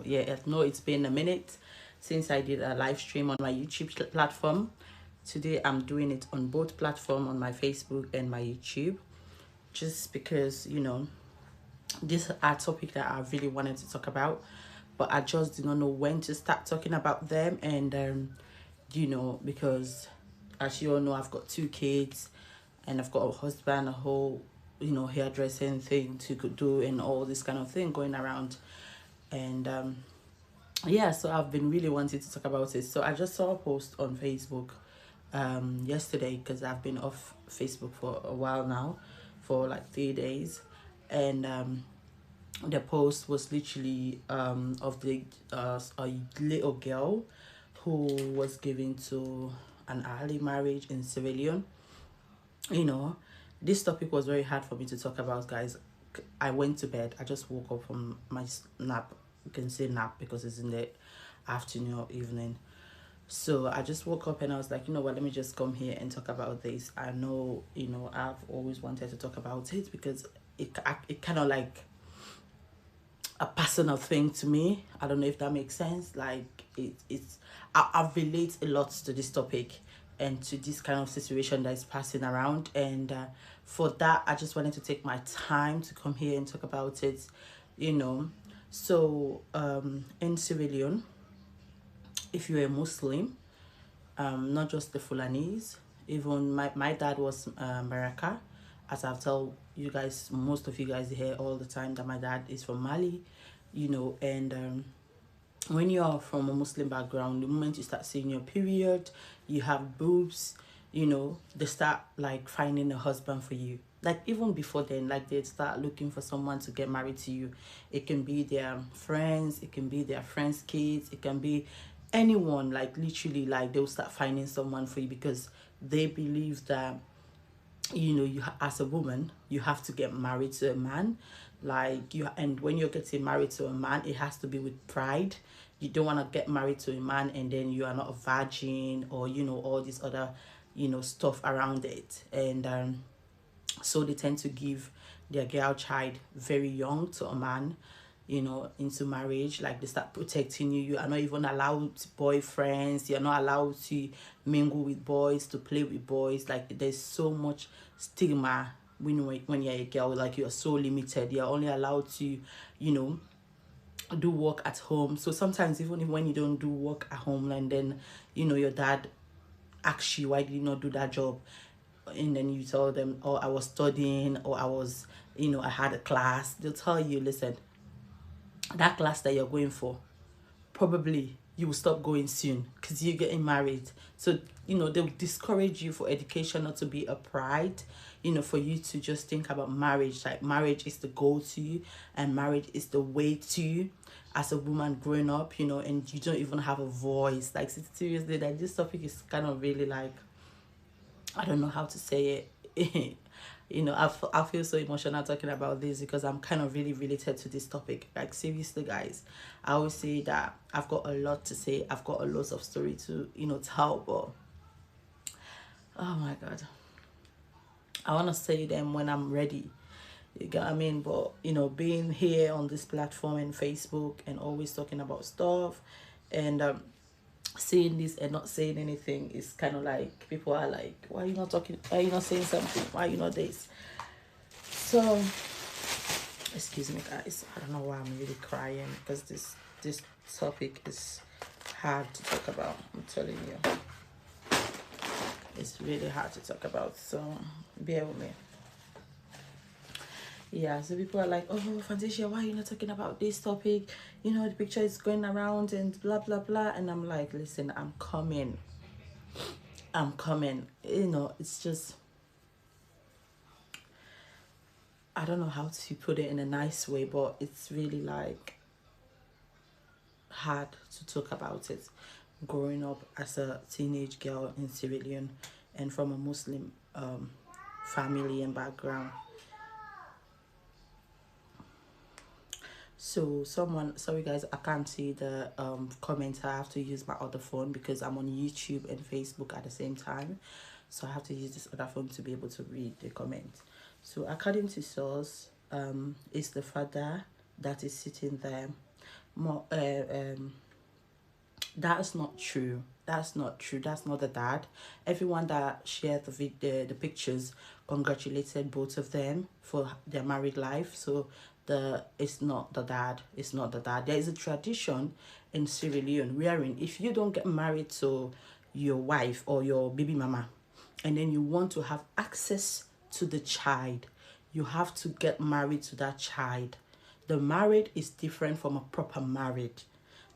Yeah, I know it's been a minute since I did a live stream on my YouTube platform. Today I'm doing it on both platforms, on my Facebook and my YouTube, just because, these are topics that I really wanted to talk about, but I just did not know when to start talking about them. And because as you all know, I've got 2 kids and I've got a husband, a whole hairdressing thing to do, and all this kind of thing going around. And yeah, so I've been really wanting to talk about it. So I just saw a post on Facebook yesterday, because I've been off Facebook for a while now, for like 3 days. And the post was literally of the a little girl who was given to an early marriage in Sierra Leone. you know this topic was very hard for me to talk about, guys. I went to bed. I just woke up from my nap. You can say nap because it's in the afternoon or evening. So I just woke up and I was like, you know what, let me just come here and talk about this. I know, I've always wanted to talk about it because it kind of like a personal thing to me. I don't know if that makes sense. Like I relate a lot to this topic and to this kind of situation that is passing around. And for that, I just wanted to take my time to come here and talk about it. You know, so in Sierra Leone, if you're a Muslim, not just the Fulanis, even my dad was Maraka. As I've told you guys, most of you guys hear all the time that my dad is from Mali, and when you're from a Muslim background, the moment you start seeing your period, you have boobs, they start like finding a husband for you. Like even before then, like they start looking for someone to get married to you. It can be their friends, it can be their friends' kids, it can be anyone. Like literally, like they'll start finding someone for you because they believe that as a woman you have to get married to a man, and when you're getting married to a man, it has to be with pride. You don't want to get married to a man and then you are not a virgin, or all this other stuff around it. And so they tend to give their girl child very young to a man, into marriage. Like they start protecting you. You are not even allowed boyfriends. You're not allowed to mingle with boys, to play with boys. Like there's so much stigma when you're a girl. Like you're so limited. You're only allowed to, do work at home. So sometimes even when you don't do work at home, and then your dad asks you, why did you not do that job? And then you tell them, oh, I was studying, or I was, I had a class. They'll tell you, listen, that class that you're going for, probably you will stop going soon because you're getting married. So they'll discourage you for education not to be a pride, for you to just think about marriage. Like marriage is the goal to you, and marriage is the way to you as a woman growing up, and you don't even have a voice. Like seriously, like this topic is kind of really like, I don't know how to say it. I feel so emotional talking about this because I'm kind of really related to this topic. Like seriously, guys, I always say that I've got a lot to say. I've got a lot of story to tell, but oh my god, I want to say them when I'm ready. You get what I mean? But being here on this platform and Facebook and always talking about stuff, and saying this and not saying anything is kind of like, people are like, why are you not talking, why are you not saying something, why are you not this? So excuse me, guys, I don't know why I'm really crying, because this topic is hard to talk about. I'm telling you, it's really hard to talk about, so bear with me. Yeah, so people are like, oh, Fantasia, why are you not talking about this topic? The picture is going around and blah blah blah. And I'm like, listen, I'm coming. It's just, I don't know how to put it in a nice way, but it's really like hard to talk about it. Growing up as a teenage girl in Sierra Leone and from a Muslim family and background. So sorry guys, I can't see the comments. I have to use my other phone because I'm on YouTube and Facebook at the same time. So I have to use this other phone to be able to read the comments. So according to source, it's the father that is sitting there. more that's not true. That's not true. That's not the dad. Everyone that shared the pictures congratulated both of them for their married life. So it's not the dad. It's not the dad. There is a tradition in Sierra Leone wherein if you don't get married to your wife or your baby mama, and then you want to have access to the child, you have to get married to that child. The marriage is different from a proper marriage.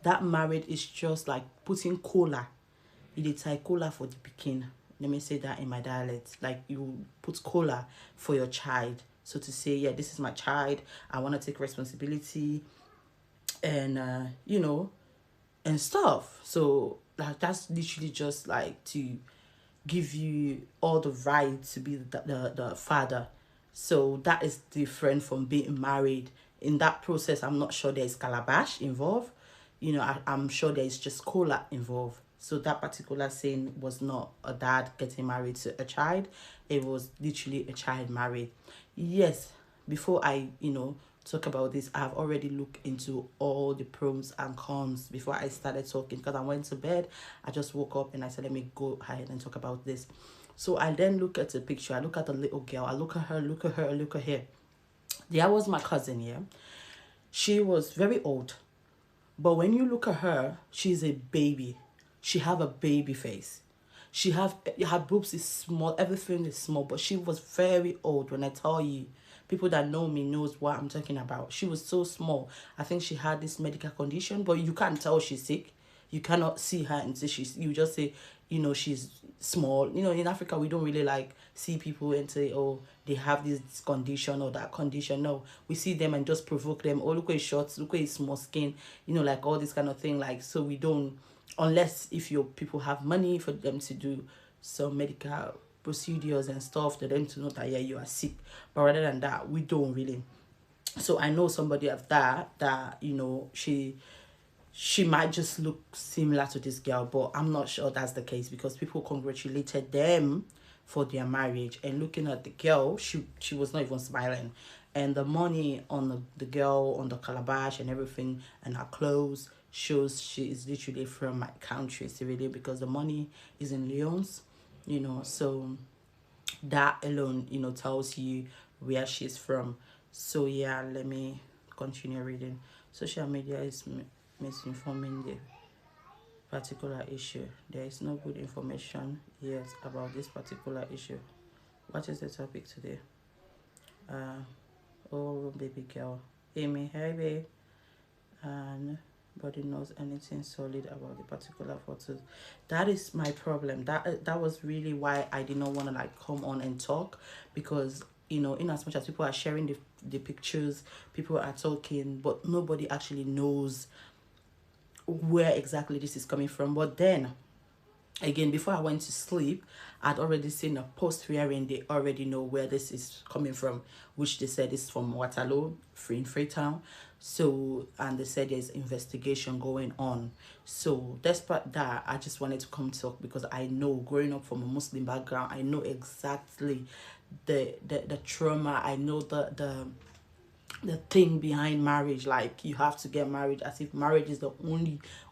That marriage is just like putting cola. You dey tie cola for the pikin. Let me say that in my dialect. Like you put cola for your child. So to say, yeah, this is my child. I want to take responsibility and, and stuff. So like that's literally just like to give you all the right to be the father. So that is different from being married. In that process, I'm not sure there's calabash involved. I'm sure there's just cola involved. So that particular scene was not a dad getting married to a child. It was literally a child married. Yes, before I, talk about this, I've already looked into all the pros and cons before I started talking, because I went to bed. I just woke up and I said, let me go ahead and talk about this. So I then look at the picture. I look at the little girl. I look at her, look at her, look at her. There was my cousin, yeah. She was very old. But when you look at her, she's a baby. She have a baby face. Her boobs is small, everything is small, but she was very old. When I tell you, people that know me knows what I'm talking about. She was so small. I think she had this medical condition, but you can't tell she's sick. You cannot see her and say you just say, she's small. In Africa, we don't really like see people and say, oh, they have this condition or that condition. No, we see them and just provoke them. Oh, look at his short, look at his small skin, like all this kind of thing. Like, so we don't, unless if your people have money for them to do some medical procedures and stuff, for them to know that, yeah, you are sick. But rather than that, we don't really. So I know somebody of that, she might just look similar to this girl, but I'm not sure that's the case, because people congratulated them for their marriage. And looking at the girl, she was not even smiling. And the money on the girl, on the calabash and everything, and her clothes shows she is literally from my country, Sierra, because the money is in Leone's, so that alone, tells you where she's from. So yeah, let me continue reading. Social media is misinforming the particular issue. There is no good information yet about this particular issue. What is the topic today? Oh, baby girl. Amy, hey babe. And nobody knows anything solid about the particular photos. That is my problem. That was really why I did not want to like come on and talk, because in as much as people are sharing the pictures, people are talking, but nobody actually knows where exactly this is coming from. But then again, before I went to sleep, I'd already seen a post wherein they already know where this is coming from, which they said is from Waterloo, in Freetown. So, and they said there's investigation going on. So despite that, I just wanted to come talk, because I know, growing up from a Muslim background, I know exactly the trauma. I know the thing behind marriage. Like, you have to get married, as if marriage is the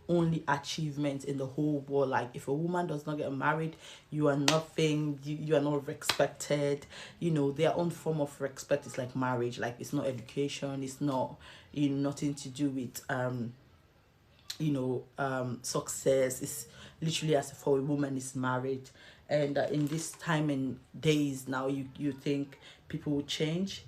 only achievement in the whole world. Like, if a woman does not get married, you are nothing. You are not respected. Their own form of respect is like marriage. Like, it's not education, it's not nothing to do with success. It's literally as if a woman is married. And in this time and days now, you think people will change,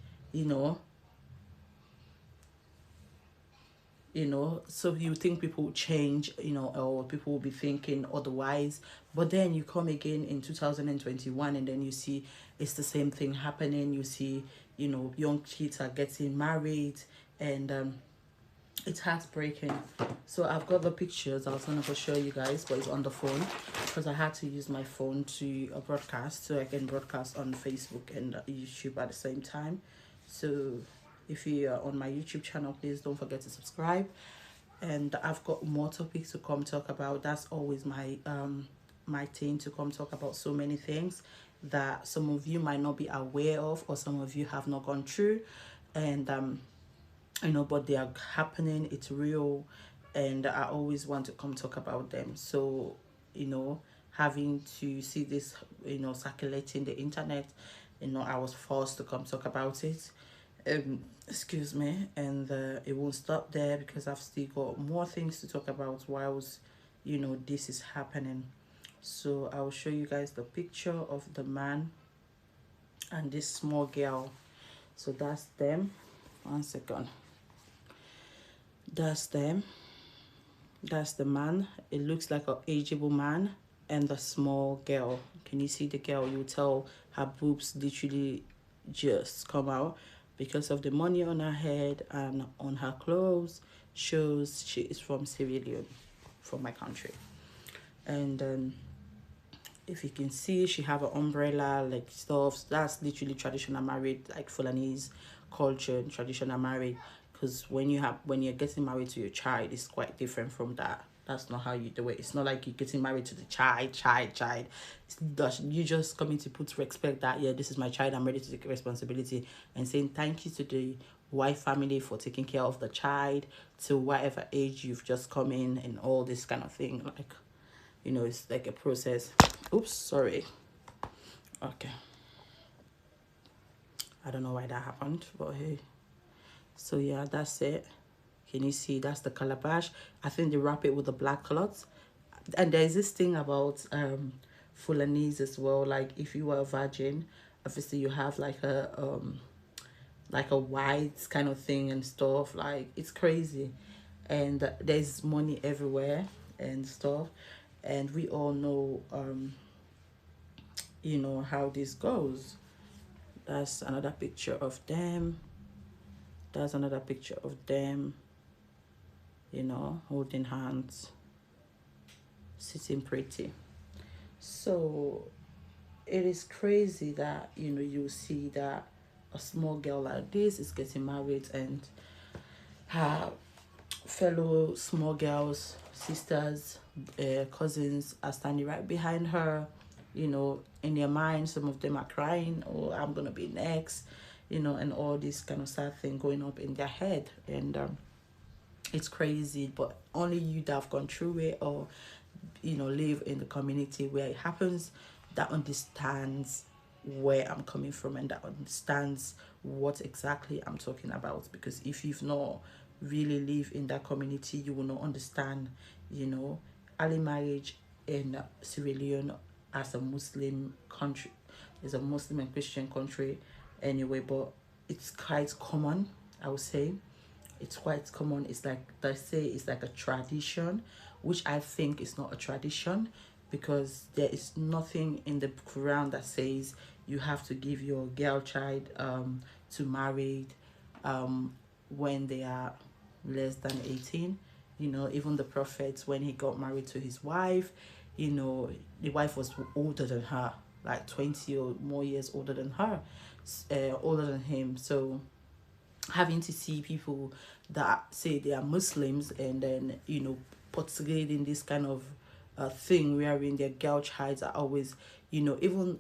so you think people will change, or people will be thinking otherwise. But then you come again in 2021, and then you see it's the same thing happening. You see, young kids are getting married, and it's heartbreaking. So I've got the pictures. I was gonna go show you guys, but it's on the phone, because I had to use my phone to broadcast, so I can broadcast on Facebook and YouTube at the same time. So if you are on my YouTube channel, please don't forget to subscribe. And I've got more topics to come talk about. That's always my my thing, to come talk about so many things that some of you might not be aware of, or some of you have not gone through. And but they are happening, it's real, and I always want to come talk about them. So, having to see this, circulating the internet, I was forced to come talk about it. Excuse me, and it won't stop there because I've still got more things to talk about whilst, this is happening. So I will show you guys the picture of the man and this small girl. So that's them. One second. That's them. That's the man. It looks like an ageable man and the small girl. Can you see the girl? You tell her boobs literally just come out because of the money on her head and on her clothes. Shows she is from Sierra Leone, from my country. And if you can see, she have an umbrella, like stuff. That's literally traditional married, like Fulanese culture and traditional married. Because when you're getting married to your child, it's quite different from that. That's not how you do it. It's not like you're getting married to the child. You just coming to put respect that, yeah, this is my child, I'm ready to take responsibility, and saying thank you to the wife family for taking care of the child to whatever age you've just come in, and all this kind of thing. Like, it's like a process. Oops, sorry. Okay. I don't know why that happened, but hey. So yeah, that's it. Can you see? That's the calabash. I think they wrap it with the black cloth. And there's this thing about Fulanese as well. Like, if you were a virgin, obviously you have like a white kind of thing and stuff. Like, it's crazy. And there's money everywhere and stuff. And we all know how this goes. That's another picture of them. That's another picture of them, holding hands, sitting pretty. So it is crazy that, you see that a small girl like this is getting married, and her fellow small girls, sisters, cousins are standing right behind her. In their mind, some of them are crying, oh, I'm gonna be next, and all this kind of sad thing going up in their head. And it's crazy, but only you that have gone through it, or live in the community where it happens, that understands where I'm coming from, and that understands what exactly I'm talking about. Because if you've not really live in that community, you will not understand. Early marriage in Sierra Leone, as a Muslim country, is a Muslim and Christian country anyway, but it's quite common, I would say. It's quite common. It's like they say, it's like a tradition, which I think is not a tradition, because there is nothing in the Quran that says you have to give your girl child to married when they are less than 18. Even the prophet, when he got married to his wife, the wife was older than her, like 20 or more years older than her, older than him. So having to see people that say they are Muslims, and then portraying this kind of thing wherein their girl childs are always, even,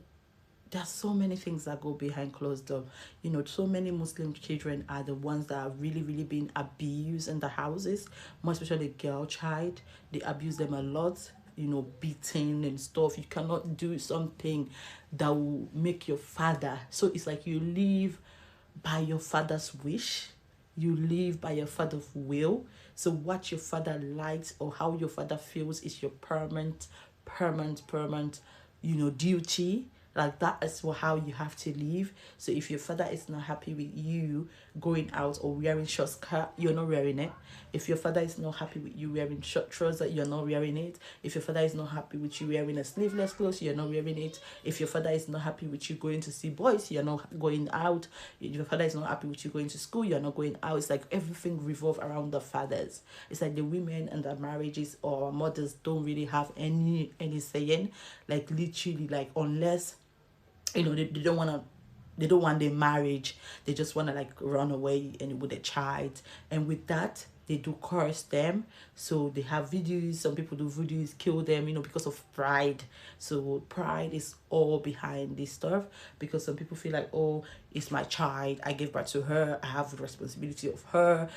there's so many things that go behind closed door. So many Muslim children are the ones that are really, really being abused in the houses, more especially girl child. They abuse them a lot, beating and stuff. You cannot do something that will make your father. So it's like you live by your father's wish. You live by your father's will. So what your father likes or how your father feels is your permanent, duty. Like, that is how you have to live. So if your father is not happy with you going out or wearing short skirt, you're not wearing it. If your father is not happy with you wearing short trousers, you're not wearing it. If your father is not happy with you wearing a sleeveless clothes, you're not wearing it. If your father is not happy with you going to see boys, you're not going out. If your father is not happy with you going to school, you're not going out. It's like everything revolves around the fathers. It's like the women and the marriages or mothers don't really have any saying. Like, literally, like, unless they don't want their marriage, they just want to like run away and with a child, and with that they do curse them. So they have videos, some people do videos, kill them, because of pride. So pride is all behind this stuff, because some people feel like, oh, it's my child, I gave birth to her, I have the responsibility of her,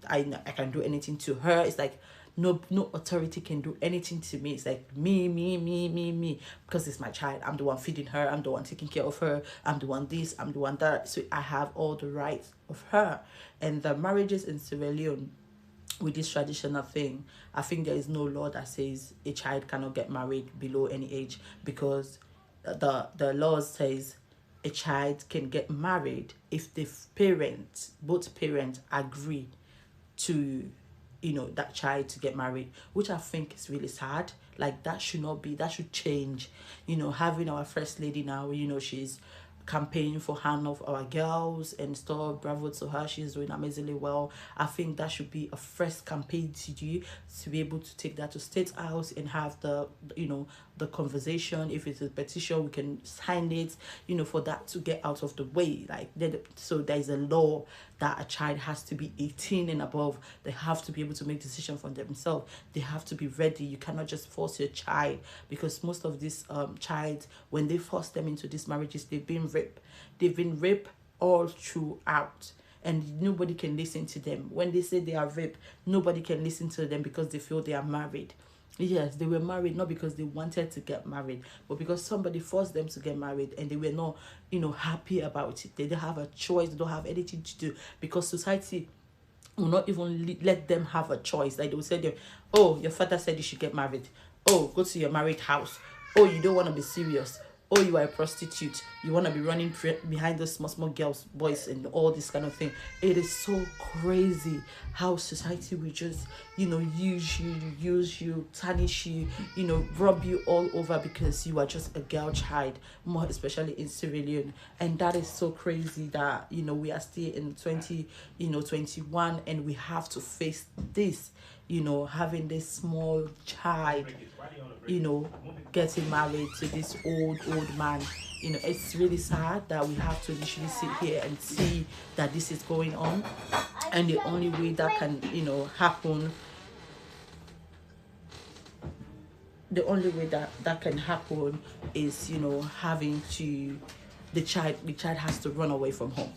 I can do anything to her. It's like no authority can do anything to me. It's like me, because it's my child. I'm the one feeding her, I'm the one taking care of her, I'm the one this, I'm the one that, so I have all the rights of her. And the marriages in Sierra Leone, with this traditional thing, I think there is no law that says a child cannot get married below any age, because the law says a child can get married if the both parents agree to, that child to get married, which I think is really sad. Like, that should not be, that should change. Having our first lady now, she's campaigning for hand of our girls and stuff. Bravo to her, she's doing amazingly well. I think that should be a first campaign to do, to be able to take that to State House and have the conversation. If it's a petition, we can sign it, for that to get out of the way. Like, so there's a law that a child has to be 18 and above. They have to be able to make decisions for themselves. They have to be ready. You cannot just force your child, because most of these child, when they force them into these marriages, they've been raped. They've been raped all throughout, and nobody can listen to them. When they say they are raped, nobody can listen to them, because they feel they are married. Yes, they were married not because they wanted to get married, but because somebody forced them to get married, and they were not, happy about it. They don't have a choice. They don't have anything to do, because society will not even let them have a choice. Like, they will say, oh, your father said you should get married. Oh, go to your married house. Oh, you don't want to be serious. Oh, you are a prostitute. You want to be running behind those small girls, boys, and all this kind of thing. It is so crazy how society will just, use you, tarnish you, rub you all over, because you are just a girl child, more especially in Sierra Leone. And that is so crazy that, we are still in 2021, and we have to face this, having this small child, getting married to this old man. It's really sad that we have to literally sit here and see that this is going on. And the only way that can, happen, that can happen is, having to, the child has to run away from home.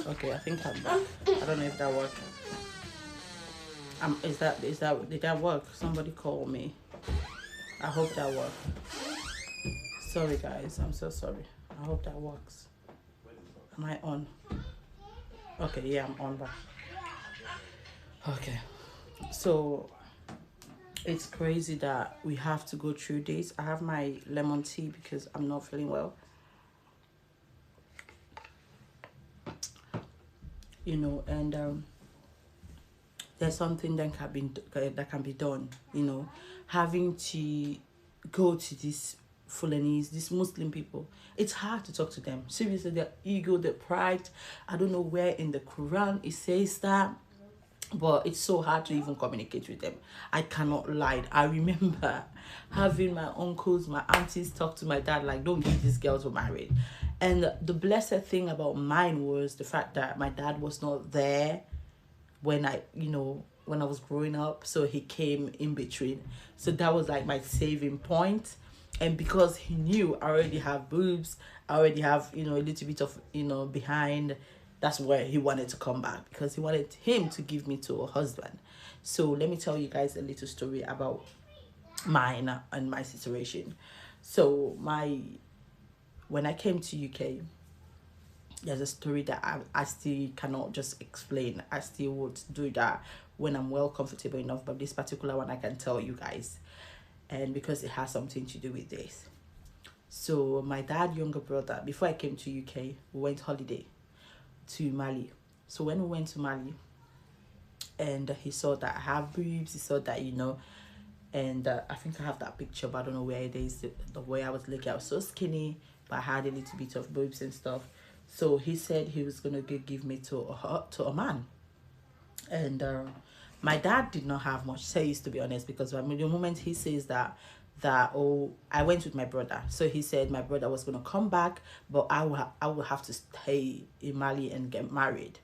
Okay, I think I'm back. I don't know if that worked. Did that work? Somebody call me. I hope that worked. Sorry guys, I'm so sorry. I hope that works. Am I on? Okay, yeah, I'm on back. Okay, so it's crazy that we have to go through this. I have my lemon tea because I'm not feeling well. And there's something that can be done. Having to go to these Fulanese, these Muslim people, it's hard to talk to them. Seriously, their ego, their pride. I don't know where in the Quran it says that, but it's so hard to even communicate with them. I cannot lie. I remember having my uncles, my aunties talk to my dad like, don't give these girls were married. And the blessed thing about mine was the fact that my dad was not there when I was growing up, so he came in between. So that was like my saving point. And because he knew I already have boobs, I already have, a little bit of, behind, that's where he wanted to come back, because he wanted him to give me to a husband. So let me tell you guys a little story about mine and my situation. So when I came to UK, there's a story that I still cannot just explain. I still would do that when I'm well comfortable enough, but this particular one I can tell you guys, and because it has something to do with this. So my dad younger brother, before I came to UK, we went holiday. to Mali. So when we went to Mali, and he saw that I have boobs, he saw that, and I think I have that picture, but I don't know where it is. The way I was looking, I was so skinny, but I had a little bit of boobs and stuff. So he said he was gonna give me to a man, and my dad did not have much say, to be honest, because the moment he says that oh, I went with my brother, so he said my brother was gonna come back, but I will have to stay in Mali and get married.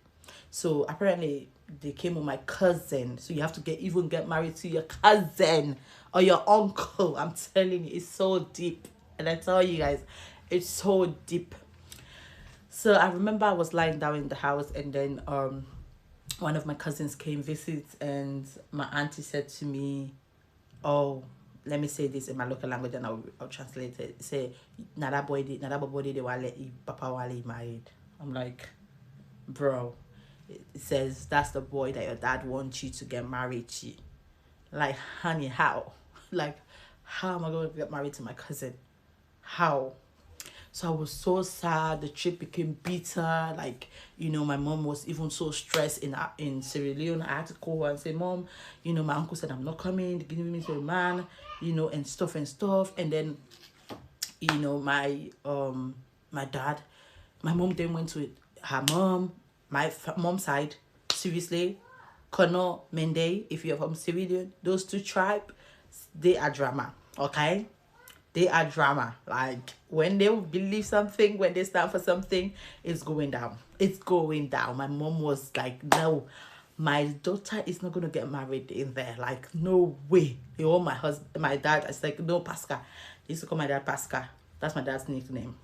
So apparently they came with my cousin. So you have to get married to your cousin or your uncle. I'm telling you, it's so deep. And I tell you guys, it's so deep. So I remember I was lying down in the house, and then one of my cousins came visit, and my auntie said to me, oh, let me say this in my local language and I'll translate it. Say, nada boy they wale papa wale married. I'm like, bro, it says that's the boy that your dad wants you to get married to. Like, honey, how? Like, how am I going to get married to my cousin? How? So I was so sad. The trip became bitter. Like, my mom was even so stressed in Sierra Leone. I had to call her and say, Mom, my uncle said I'm not coming. They're giving me to a man, and stuff. And then, my dad, my mom then went to her mom, my mom's side. Seriously, Kono, Mende, if you're from Sierra Leone, those two tribes, they are drama, okay? They are drama. Like, when they believe something, when they stand for something, it's going down. It's going down. My mom was like, no, my daughter is not going to get married in there. Like, no way. My dad, it's like, no, Pascal. They used to call my dad Pascal. That's my dad's nickname.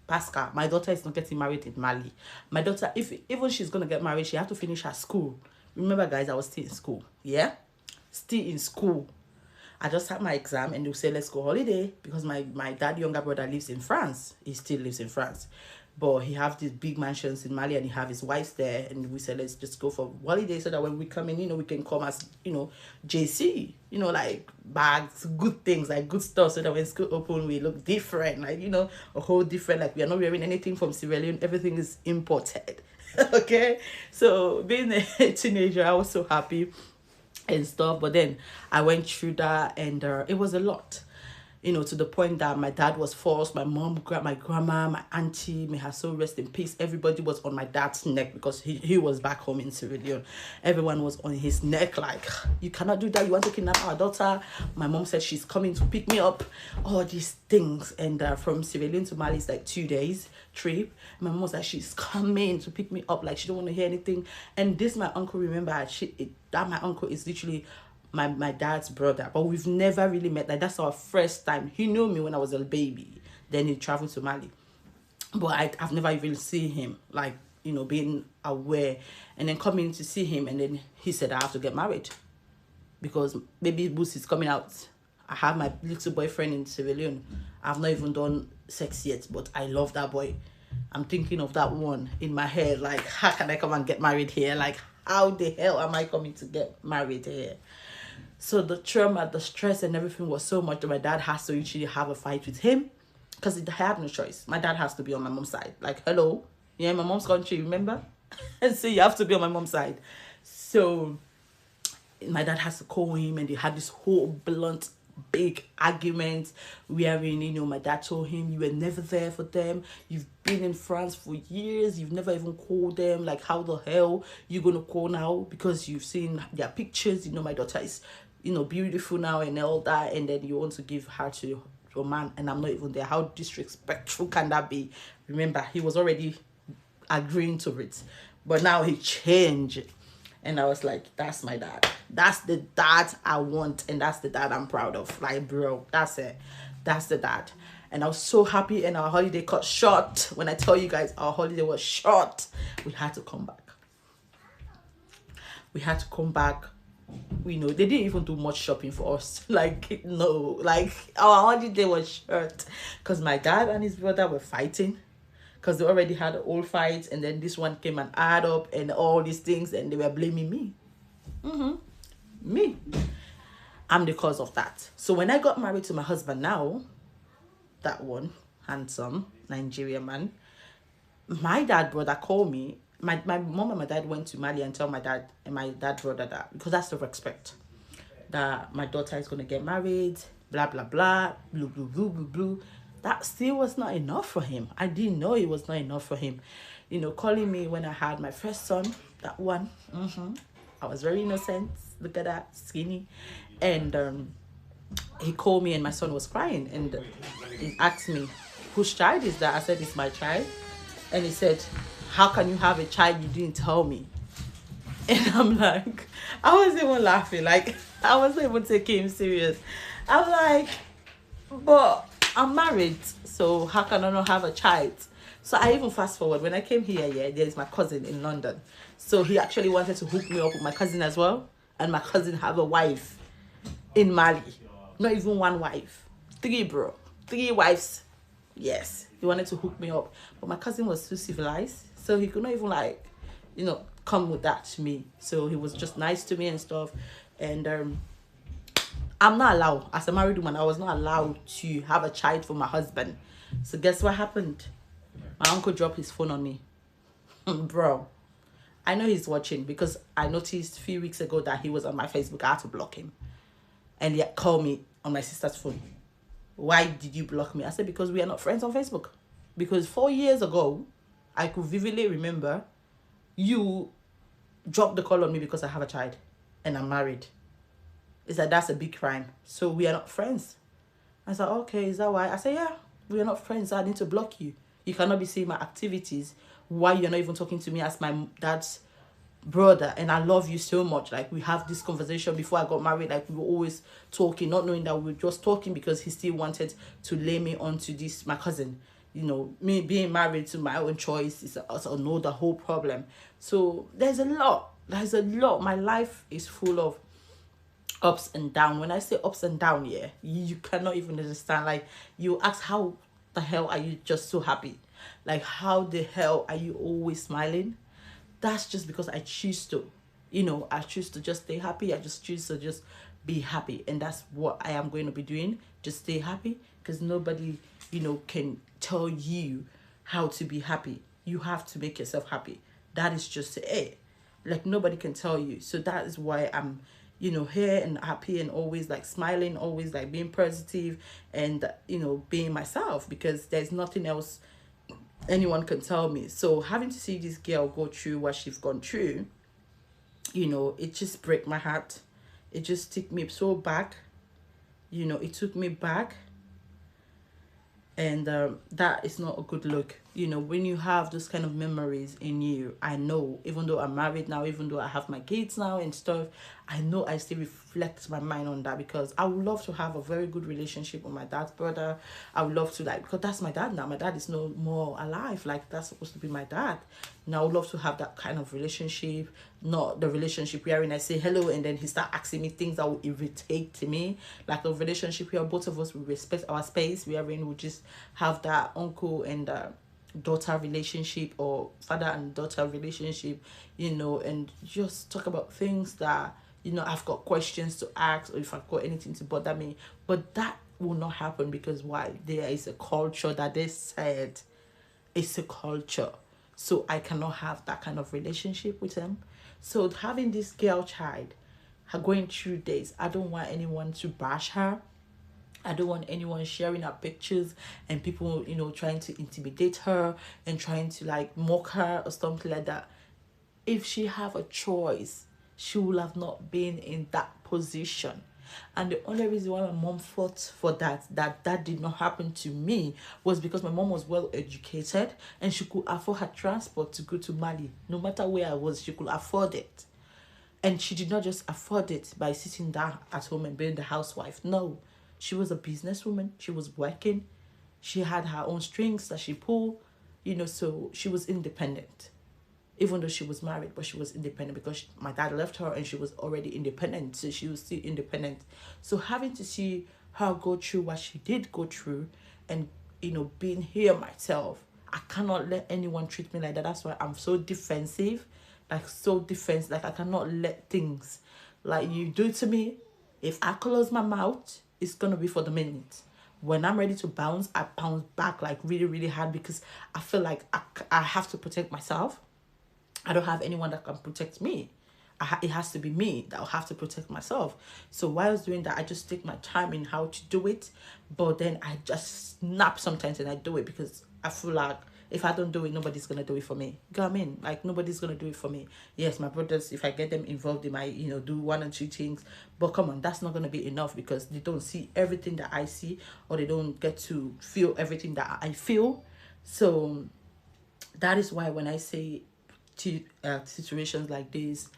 Pascal. My daughter is not getting married in Mali. My daughter, even she's going to get married, she has to finish her school. Remember, guys, I was still in school. Yeah? Still in school. I just had my exam, and they say, let's go holiday, because my dad younger brother lives in France. He still lives in France, but he have these big mansions in Mali, and he have his wife there, and we said, let's just go for holiday, so that when we come in, we can come as JC, like bags, good things, like good stuff, so that when school open we look different, like a whole different, like we are not wearing anything from Sierra Leone, everything is imported. Okay, so being a teenager, I was so happy and stuff, but then I went through that, and it was a lot, to the point that my dad was forced, my mom, my grandma, my auntie, may her soul rest in peace, everybody was on my dad's neck, because he was back home in Sierra Leone. Everyone was on his neck, like, you cannot do that, you want to kidnap our daughter. My mom said she's coming to pick me up, all these things. And from Sierra Leone to Mali is like 2 days trip. My mom was like, she's coming to pick me up, like she don't want to hear anything. And this, my uncle, remember, that my uncle is literally my dad's brother, but we've never really met. Like, that's our first time. He knew me when I was a baby, then he traveled to Mali, but I've never even seen him, like, being aware. And then coming to see him, and then he said, I have to get married, because baby boost is coming out. I have my little boyfriend in Sierra Leone. I've not even done sex yet, but I love that boy. I'm thinking of that one in my head, like, how can I come and get married here? Like, how the hell am I coming to get married here? So the trauma, the stress, and everything was so much that my dad has to usually have a fight with him, because he had no choice. My dad has to be on my mom's side. Like, hello, yeah, my mom's country, remember? And so you have to be on my mom's side. So my dad has to call him, and they had this whole blunt, big argument wherein, my dad told him, you were never there for them. You've been in France for years. You've never even called them. Like, how the hell you gonna call now? Because you've seen their pictures. My daughter is, beautiful now and all that. And then you want to give her to your man, and I'm not even there. How disrespectful can that be? Remember, he was already agreeing to it, but now he changed. And I was like, that's my dad. That's the dad I want, and that's the dad I'm proud of. Like, bro, that's it. That's the dad. And I was so happy, and our holiday cut short. When I tell you guys, our holiday was short. We had to come back. We had to come back. They didn't even do much shopping for us. Like, no. Like, our holiday was short, because my dad and his brother were fighting, because they already had an old fight, and then this one came and add up and all these things, and they were blaming me. Me. I'm the cause of that. So when I got married to my husband now, that one, handsome Nigerian man, my dad brother called me my mom and my dad went to Mali and tell my dad and my dad brother that, because that's the respect, that my daughter is going to get married, blah blah blah, blue blue blue blue blue. That still was not enough for him. I didn't know it was not enough for him. Calling me when I had my first son, that one. I was very innocent. Look at that, skinny. And he called me and my son was crying. And he asked me, whose child is that? I said, it's my child. And he said, how can you have a child you didn't tell me? And I'm like, I wasn't even laughing. Like, I wasn't even taking him serious. I'm like, but I'm married, so how can I not have a child? So I even fast forward. When I came here, there's my cousin in London. So he actually wanted to hook me up with my cousin as well. And my cousin have a wife in Mali. Not even one wife. 3, bro. 3 wives. Yes. He wanted to hook me up. But my cousin was too civilized. So he could not even come with that to me. So he was just nice to me and stuff. And I'm not allowed, as a married woman, I was not allowed to have a child for my husband. So guess what happened? My uncle dropped his phone on me. Bro, I know he's watching, because I noticed a few weeks ago that he was on my Facebook. I had to block him. And he called me on my sister's phone. Why did you block me? I said, because we are not friends on Facebook. Because 4 years ago, I could vividly remember you dropped the call on me because I have a child and I'm married. It's like, that's a big crime. So we are not friends. I said, okay, is that why? I said, yeah, we are not friends. So I need to block you. You cannot be seeing my activities while you're not even talking to me as my dad's brother. And I love you so much. Like, we have this conversation before I got married. Like, we were always talking, not knowing that we were just talking because he still wanted to lay me onto this, my cousin. Me being married to my own choice is another whole problem. So there's a lot. My life is full of ups and down. When I say ups and down, you cannot even understand. Like, you ask, how the hell are you just so happy? Like, how the hell are you always smiling? That's just because I choose to. I choose to just stay happy. I just choose to just be happy. And that's what I am going to be doing. Just stay happy. Because nobody, can tell you how to be happy. You have to make yourself happy. That is just it. Like, nobody can tell you. So that is why I'm, here and happy and always like smiling, always like being positive and, being myself, because there's nothing else anyone can tell me. So having to see this girl go through what she's gone through, it just break my heart. It just took me so back. It took me back. And that is not a good look. When you have those kind of memories in you, I know, even though I'm married now, even though I have my kids now and stuff, I know I still reflect my mind on that, because I would love to have a very good relationship with my dad's brother. I would love to, because that's my dad now. My dad is no more alive. Like, that's supposed to be my dad. Now I would love to have that kind of relationship, not the relationship wherein I say hello and then he start asking me things that will irritate me. Like a relationship where both of us will respect our space, wherein we just have that uncle and daughter relationship, or father and daughter relationship, and just talk about things that, I've got questions to ask, or if I've got anything to bother me. But that will not happen, because why? There is a culture that they said it's a culture. So I cannot have that kind of relationship with them. So having this girl child, her going through this, I don't want anyone to bash her. I don't want anyone sharing her pictures and people, trying to intimidate her and trying to like mock her or something like that. If she have a choice, she would have not been in that position. And the only reason why my mom fought for that did not happen to me, was because my mom was well educated and she could afford her transport to go to Mali. No matter where I was, she could afford it. And she did not just afford it by sitting down at home and being the housewife. No, she was a businesswoman. She was working. She had her own strings that she pulled, so she was independent. Even though she was married, but she was independent, because my dad left her and she was already independent. So she was still independent. So having to see her go through what she did go through and, being here myself, I cannot let anyone treat me like that. That's why I'm so defensive. Like, I cannot let things like you do to me. If I close my mouth, it's going to be for the minute. When I'm ready to bounce, I bounce back like really, really hard, because I feel like I have to protect myself. I don't have anyone that can protect me. It has to be me that will have to protect myself. So while I was doing that, I just take my time in how to do it. But then I just snap sometimes and I do it because I feel like if I don't do it, nobody's going to do it for me. You know what I mean? Like, nobody's going to do it for me. Yes, my brothers, if I get them involved, they might, do one or two things. But come on, that's not going to be enough because they don't see everything that I see, or they don't get to feel everything that I feel. So that is why when I say to situations like this,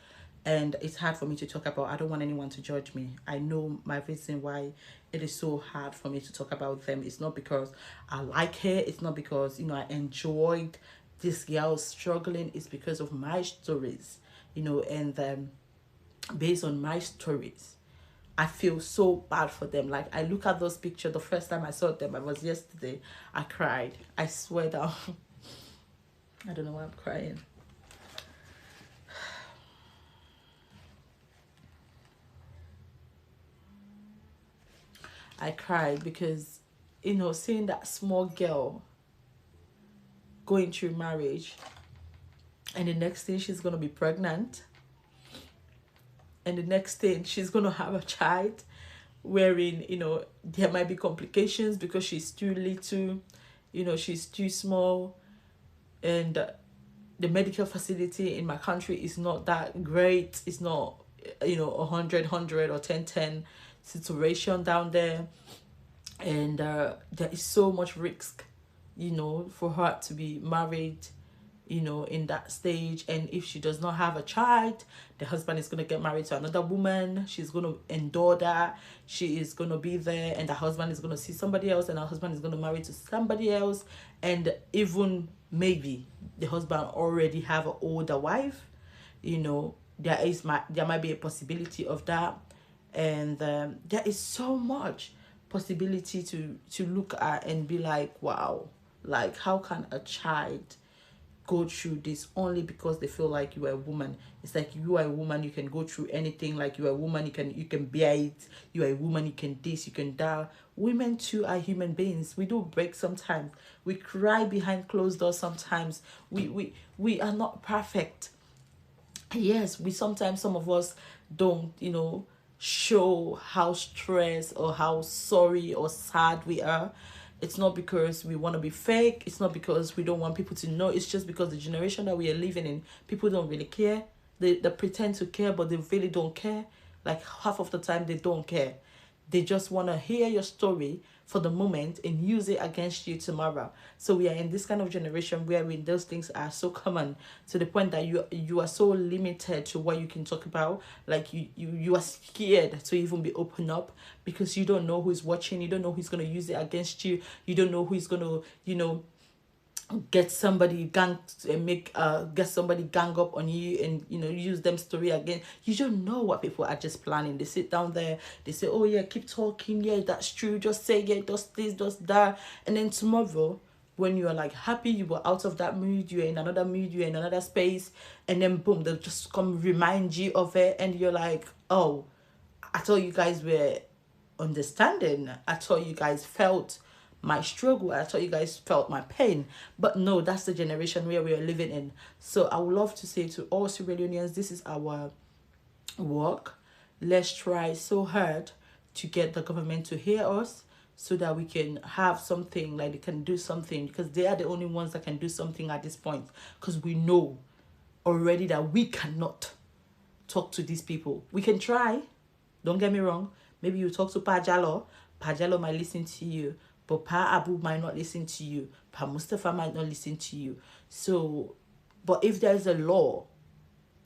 and it's hard for me to talk about, I don't want anyone to judge me. I know my reason why it is so hard for me to talk about them. It's not because I like her, it's not because I enjoyed this girl struggling. It's because of my stories, and based on my stories, I feel so bad for them. Like, I look at those pictures, the first time I saw them, I was yesterday, I cried. I swear down. I don't know why I'm crying. I cried because, seeing that small girl going through marriage, and the next thing she's going to be pregnant, and the next thing she's going to have a child, wherein, there might be complications because she's too little, she's too small, and the medical facility in my country is not that great. It's not, 100 or 10 situation down there, and there is so much risk, for her to be married, in that stage. And if she does not have a child, the husband is going to get married to another woman. She's going to endure that. She is going to be there, and the husband is going to see somebody else, and her husband is going to marry to somebody else. And even maybe the husband already have an older wife, there might be a possibility of that. And there is so much possibility to look at and be like, wow, like, how can a child go through this only because they feel like you are a woman? It's like, you are a woman, you can go through anything. Like, you are a woman, you can bear it. You are a woman, you can this, you can that. Women too are human beings. We do break sometimes. We cry behind closed doors sometimes. We are not perfect. Yes, some of us don't, show how stressed or how sorry or sad we are. It's not because we want to be fake. It's not because we don't want people to know. It's just because the generation that we are living in, people don't really care. They pretend to care, but they really don't care. Like, half of the time, they don't care. They just want to hear your story for the moment and use it against you tomorrow. So we are in this kind of generation where those things are so common, to the point that you are so limited to what you can talk about. Like, you are scared to even be open up because you don't know who's watching. You don't know who's going to use it against you. You don't know who's going to, get somebody gang up on you and use them story again. You don't know what people are just planning. They sit down there, they say, oh yeah, keep talking, yeah, that's true, just say, yeah, just this, just that. And then tomorrow, when you are like happy, you were out of that mood, you're in another mood, you're in another space, and then boom, they'll just come remind you of it, and you're like, oh, I thought you guys were understanding. I thought you guys felt my struggle. I thought you guys felt my pain. But no, that's the generation where we are living in. So I would love to say to all Sierra Leoneans, this is our work. Let's try so hard to get the government to hear us, so that we can have something, like they can do something, because they are the only ones that can do something at this point. Because we know already that we cannot talk to these people. We can try, don't get me wrong. Maybe you talk to Pajalo might listen to you, but Pa Abu might not listen to you. Pa Mustafa might not listen to you. So, but if there's a law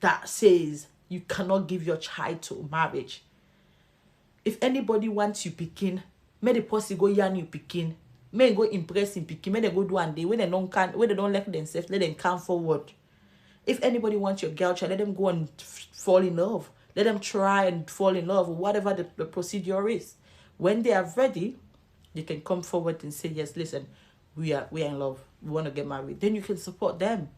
that says you cannot give your child to marriage, if anybody wants you picking, may the posse go yarn you picking, may go impress him picking, may they go do one day when they don't let themselves, let them come forward. If anybody wants your girl child, let them go and fall in love. Let them try and fall in love, or whatever the procedure is. When they are ready, they can come forward and say, yes, listen, we are in love, we want to get married. Then you can support them.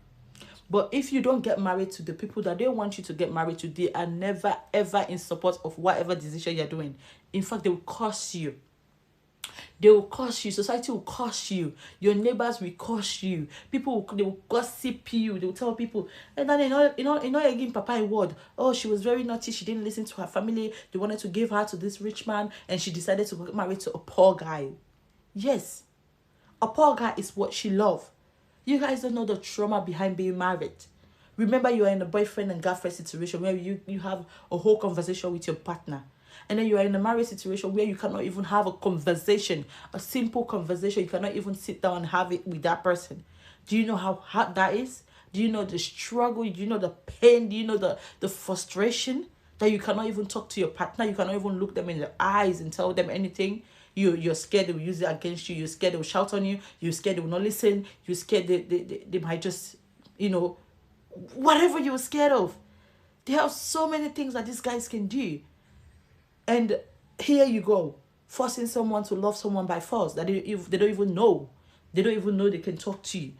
But if you don't get married to the people that they want you to get married to, they are never, ever in support of whatever decision you're doing. In fact, they will curse you. They will curse you. Society will curse you. Your neighbors will curse you. They will gossip you. They will tell people, and then again, Papa a word. Oh, she was very naughty. She didn't listen to her family. They wanted to give her to this rich man, and she decided to get married to a poor guy. Yes, a poor guy is what she loved. You guys don't know the trauma behind being married. Remember, you are in a boyfriend and girlfriend situation where you have a whole conversation with your partner. And then you are in a marriage situation where you cannot even have a conversation, a simple conversation. You cannot even sit down and have it with that person. Do you know how hard that is? Do you know the struggle? Do you know the pain? Do you know the frustration that you cannot even talk to your partner? You cannot even look them in the eyes and tell them anything. You're scared they will use it against you. You're scared they will shout on you. You're scared they will not listen. You're scared they might just, whatever you're scared of. There are so many things that these guys can do. And here you go, forcing someone to love someone by force that they don't even know. They don't even know they can talk to you.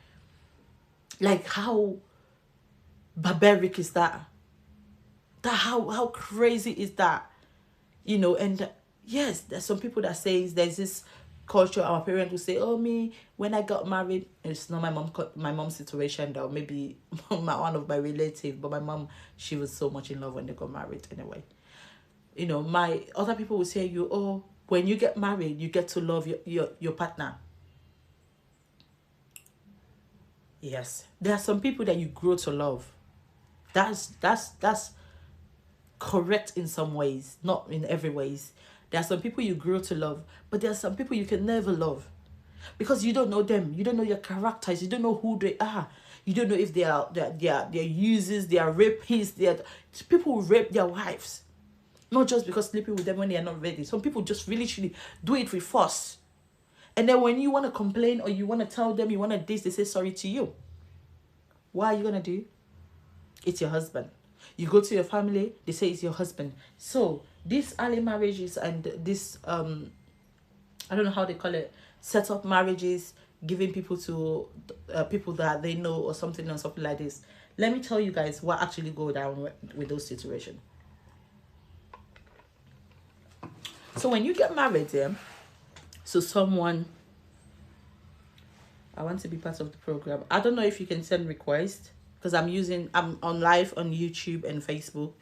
Like, how barbaric is that? How crazy is that? And yes, there's some people that says there's this culture. Our parents will say, "Oh, me, when I got married," it's not my mom's situation though. Maybe one of my relatives, but my mom, she was so much in love when they got married anyway. My other people will say when you get married, you get to love your partner. Yes, there are some people that you grow to love. That's correct in some ways, not in every ways. There are some people you grow to love, but there are some people you can never love because you don't know them. You don't know your characters. You don't know who they are. You don't know if they are users, they are rapists. People who rape their wives. Not just because sleeping with them when they are not ready. Some people just really do it with force. And then when you want to complain or you want to tell them you want to this, they say sorry to you. What are you going to do? It's your husband. You go to your family, they say it's your husband. So these early marriages and this, I don't know how they call it, set up marriages, giving people to people that they know or something like this. Let me tell you guys what actually go down with those situations. So when you get married, so someone, I want to be part of the program. I don't know if you can send requests because I'm on live on YouTube and Facebook.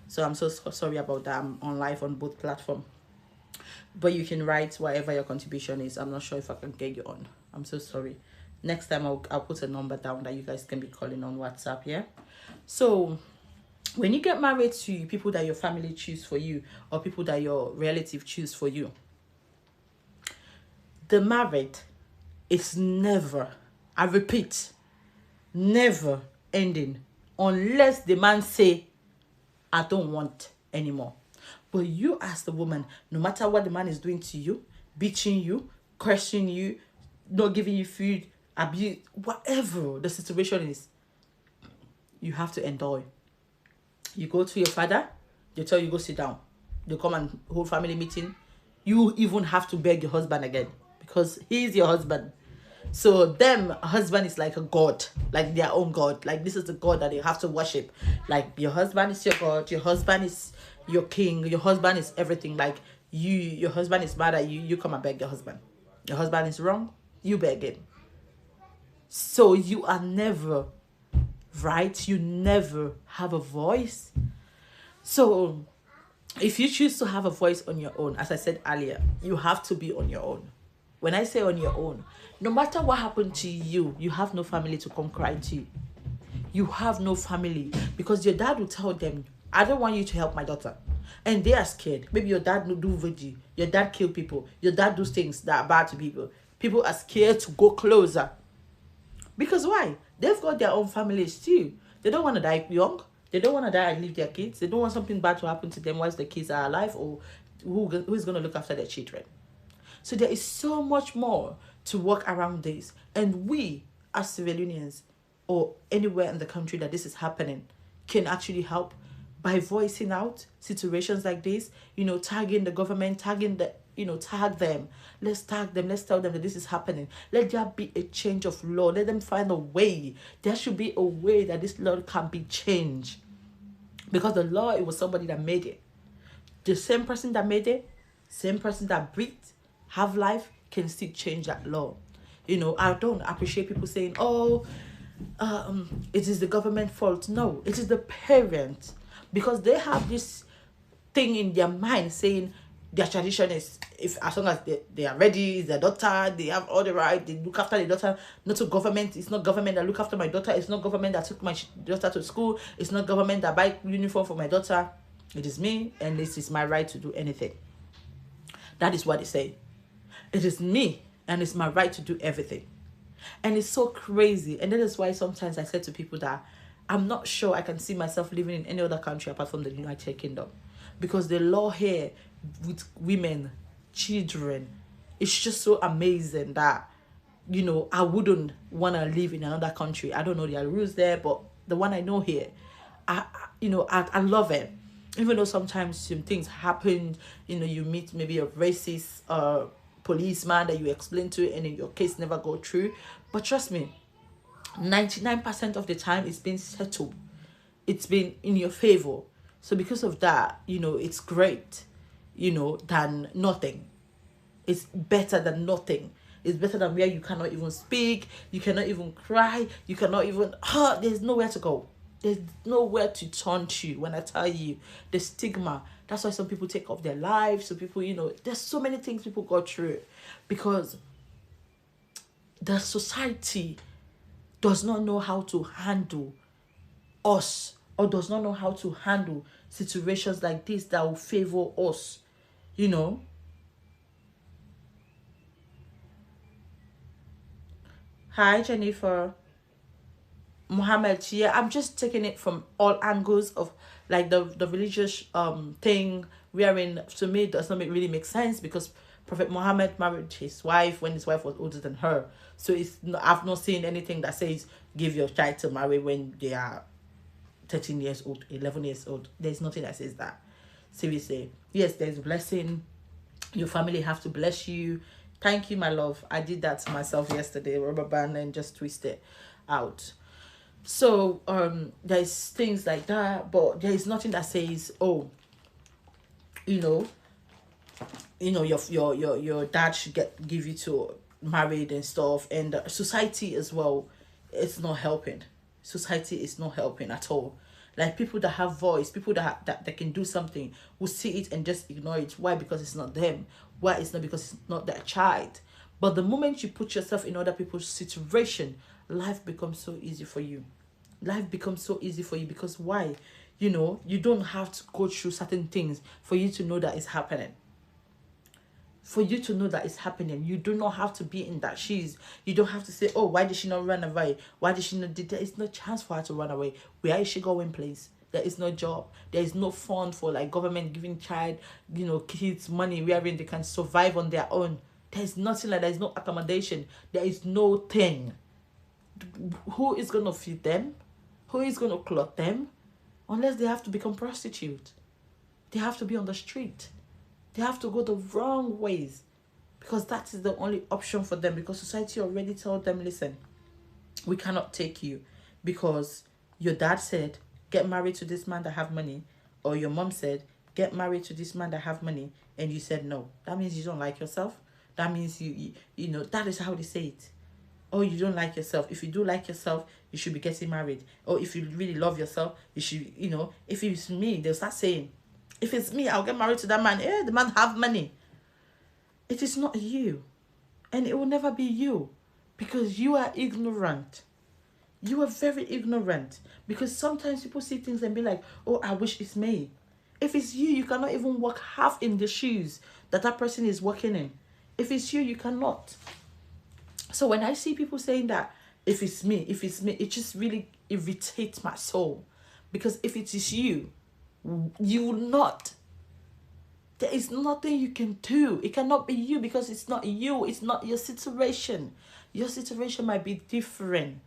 So I'm so sorry about that. I'm on live on both platforms. But you can write whatever your contribution is. I'm not sure if I can get you on. I'm so sorry. Next time I'll put a number down that you guys can be calling on WhatsApp, yeah? So when you get married to people that your family choose for you or people that your relative choose for you, the married is never, I repeat, never ending unless the man say, I don't want anymore. But you as the woman, no matter what the man is doing to you, beating you, cursing you, not giving you food, abuse, whatever the situation is, you have to endure. You go to your father, they tell you go sit down. They come and hold family meeting. You even have to beg your husband again because he's your husband. So them husband is like a god, like their own god. Like this is the god that they have to worship. Like your husband is your god, your husband is your king, your husband is everything. Like your husband is mad at you, you come and beg your husband. Your husband is wrong, you beg him. So you are never right, you never have a voice. So if you choose to have a voice on your own, as I said earlier, you have to be on your own. When I say on your own, no matter what happened to you, you have no family to come cry to. You have no family because your dad will tell them, I don't want you to help my daughter. And they are scared. Maybe your dad will do voodoo. Your dad kill people. Your dad does things that are bad to people. People are scared to go closer. Because why? They've got their own families too. They don't want to die young. They don't want to die and leave their kids. They don't want something bad to happen to them whilst the kids are alive, or who is going to look after their children. So there is so much more to work around this. And we, as civilians, or anywhere in the country that this is happening, can actually help by voicing out situations like this, tagging the government, tagging the, tag them. Let's tag them. Let's tell them that this is happening. Let there be a change of law. Let them find a way. There should be a way that this law can be changed. Because the law, it was somebody that made it. The same person that made it, same person that breathed, have life can still change that law. You know, I don't appreciate people saying, oh, it is the government fault. No, it is the parent, because they have this thing in their mind saying their tradition is, if as long as they are ready, it's their daughter, they have all the right, they look after the daughter. Not to government, it's not government that look after my daughter, it's not government that took my daughter to school, it's not government that buy uniform for my daughter, it is me, and this is my right to do anything. That is what they say. It is me, and it's my right to do everything. And it's so crazy. And that is why sometimes I said to people that I'm not sure I can see myself living in any other country apart from the United Kingdom. Because the law here with women, children, it's just so amazing that, you know, I wouldn't want to live in another country. I don't know the rules there, but the one I know here, I love it. Even though sometimes some things happen, you know, you meet maybe a racist policeman that you explain to, and in your case never go through. But trust me, 99% of the time it's been settled. It's been in your favor. So because of that, you know, it's great, you know, than nothing. It's better than nothing. It's better than where you cannot even speak, you cannot even cry, you cannot even, there's nowhere to go. There's nowhere to turn to. When I tell you, the stigma, that's why some people take off their lives. So people, you know, there's so many things people go through because the society does not know how to handle us, or does not know how to handle situations like this that will favor us, you know. Hi, Jennifer. Muhammad, yeah, I'm just taking it from all angles of like the religious thing, wherein to me it does not really make sense, because Prophet Muhammad married his wife when his wife was older than her. So I've not seen anything that says give your child to marry when they are 13 years old, 11 years old. There's nothing that says that. Seriously. Yes, there's blessing. Your family have to bless you. Thank you, my love. I did that to myself yesterday, rubber band, and just twist it out. So there's things like that, but there is nothing that says, oh, you know, your dad should give you to married and stuff. And society as well, it's not helping. Society is not helping at all. Like people that have voice, people that can do something, will see it and just ignore it. Why? Because it's not them. Why? It's not because it's not their child. But the moment you put yourself in other people's situation, life becomes so easy for you. Life becomes so easy for you, because why? You know, you don't have to go through certain things for you to know that it's happening. For you to know that it's happening, you do not have to be in that shoes. You don't have to say, oh, why did she not run away? Why did she not? There is no chance for her to run away. Where is she going, please? There is no job. There is no fund for like government giving child, you know, kids money wherein they can survive on their own. There is nothing like that. There is no accommodation. There is no thing. Who is going to feed them? Who is going to clothe them? Unless they have to become prostitutes. They have to be on the street. They have to go the wrong ways, because that is the only option for them, because society already told them, listen, we cannot take you because your dad said, get married to this man that have money, or your mom said, get married to this man that have money, and you said no. That means you don't like yourself. That means you know, that is how they say it. Oh, you don't like yourself. If you do like yourself, you should be getting married. Or if you really love yourself, you should, you know, if it's me, they'll start saying, if it's me, I'll get married to that man. The man have money. It is not you. And it will never be you. Because you are ignorant. You are very ignorant. Because sometimes people see things and be like, oh, I wish it's me. If it's you, you cannot even walk half in the shoes that person is walking in. If it's you, you cannot. So when I see people saying that, if it's me, it just really irritates my soul. Because if it is you, you will not. There is nothing you can do. It cannot be you, because it's not you. It's not your situation. Your situation might be different.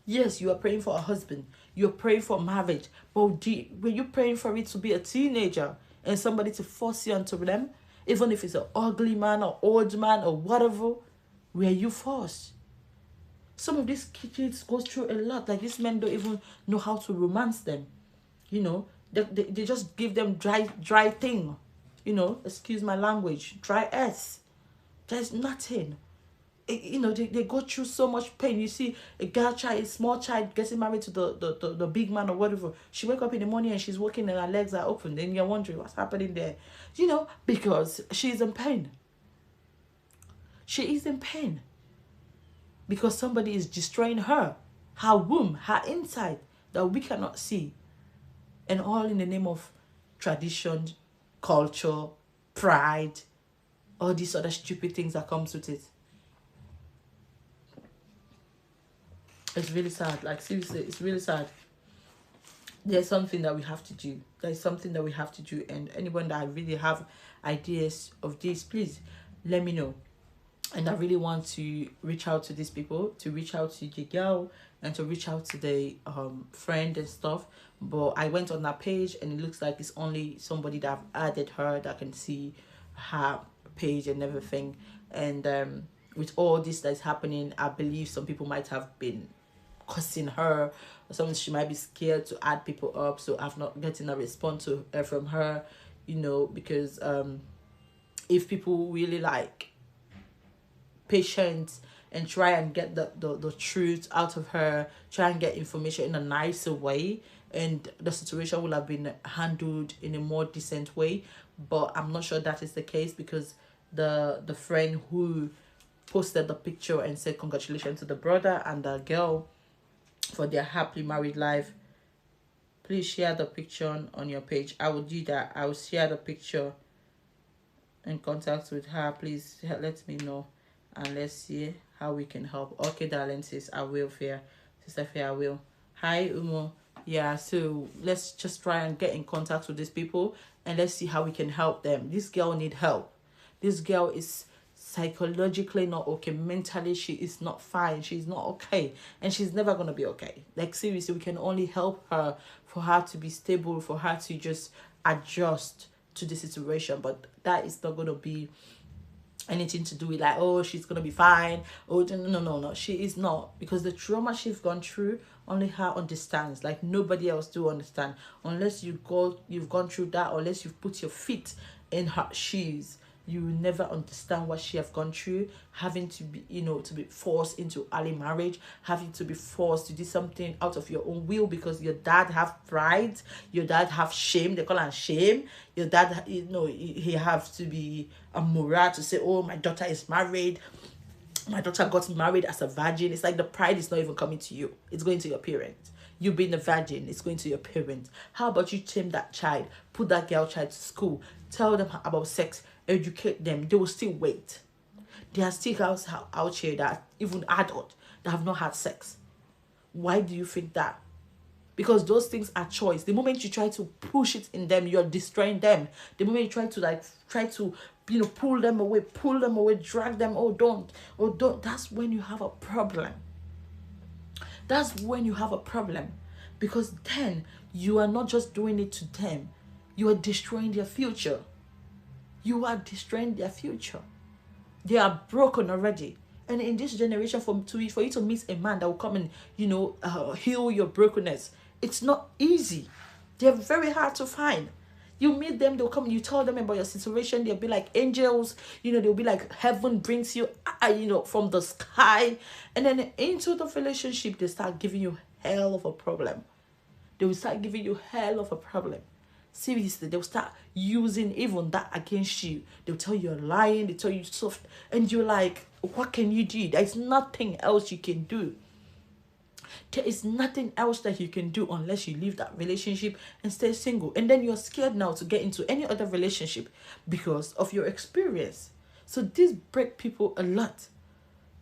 Yes, you are praying for a husband. You're praying for marriage. But were you praying for it to be a teenager and somebody to force you onto them? Even if it's an ugly man or old man or whatever, were you forced? Some of these kids go through a lot. Like, these men don't even know how to romance them. You know, they just give them dry thing. You know, excuse my language, dry ass. There's nothing. You know, they go through so much pain. You see a girl child, a small child getting married to the big man or whatever. She wake up in the morning and she's walking and her legs are open. Then you're wondering what's happening there. You know, because she's in pain. She is in pain. Because somebody is destroying her womb, her inside that we cannot see. And all in the name of tradition, culture, pride, all these other stupid things that comes with it. It's really sad. Like, seriously, it's really sad. There's something that we have to do. There's something that we have to do. And anyone that really have ideas of this, please let me know. And I really want to reach out to these people, to reach out to the girl and to reach out to the friend and stuff. But I went on that page and it looks like it's only somebody that I've added her that can see her page and everything. And with all this that's happening, I believe some people might have been cussing her or something. She might be scared to add people up, so I've not getting a response from her, you know, because if people really like patient and try and get the truth out of her, try and get information in a nicer way, and the situation will have been handled in a more decent way. But I'm not sure that is the case, because the friend who posted the picture and said congratulations to the brother and the girl for their happily married life, please share the picture on your page. I will do that. I will share the picture in contact with her. Please let me know and let's see how we can help. Okay, darling sis, I will. Fair sister, Fair, I will. Hi Umo. Yeah, so let's just try and get in contact with these people and let's see how we can help them. This girl need help. This girl is psychologically not okay. Mentally she is not fine. She's not okay, and she's never gonna be okay. Like, seriously, we can only help her for her to be stable, for her to just adjust to the situation. But that is not gonna be anything to do with like, oh, she's gonna be fine. Oh, no, she is not, because the trauma she's gone through, only her understands. Like, nobody else do understand, unless you've gone through that, unless you've put your feet in her shoes. You will never understand what she have gone through, having to be, you know, to be forced into early marriage, having to be forced to do something out of your own will because your dad have pride, your dad have shame, they call it shame. Your dad, you know, he have to be a moral to say, oh, my daughter is married, my daughter got married as a virgin. It's like the pride is not even coming to you, it's going to your parents. You being a virgin, it's going to your parents. How about you tame that child, put that girl child to school, tell them about sex, educate them? They will still wait. There are still girls out here that even adult that have not had sex. Why do you think that? Because those things are choice. The moment you try to push it in them, you're destroying them. The moment you try to you know, pull them away, drag them, oh don't, that's when you have a problem. That's when you have a problem, because then you are not just doing it to them, you are destroying their future. You are destroying their future. They are broken already. And in this generation, for you to meet a man that will come and, you know, heal your brokenness, it's not easy. They're very hard to find. You meet them, they'll come and you tell them about your situation. They'll be like angels, you know, they'll be like heaven brings you, you know, from the sky. And then into the relationship, they start giving you hell of a problem. They will start giving you hell of a problem. Seriously, they'll start using even that against you. They'll tell you you're lying, they tell you soft, and you're like, what can you do? There's nothing else you can do. There is nothing else that you can do unless you leave that relationship and stay single. And then you're scared now to get into any other relationship because of your experience. So this break people a lot.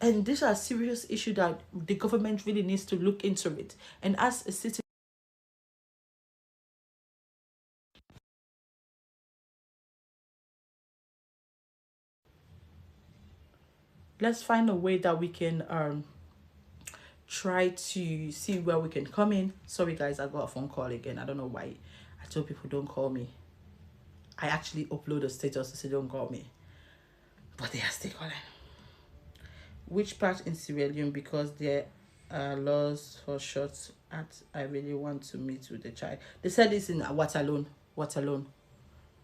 And these are serious issues that the government really needs to look into it. And as a citizen, let's find a way that we can try to see where we can come in. Sorry guys, I got a phone call again. I don't know why I told people don't call me. I actually upload a status to say don't call me, but they are still calling. Which part in Sierra Leone? Because there are laws for shots at I really want to meet with the child. They said it's in Waterloo.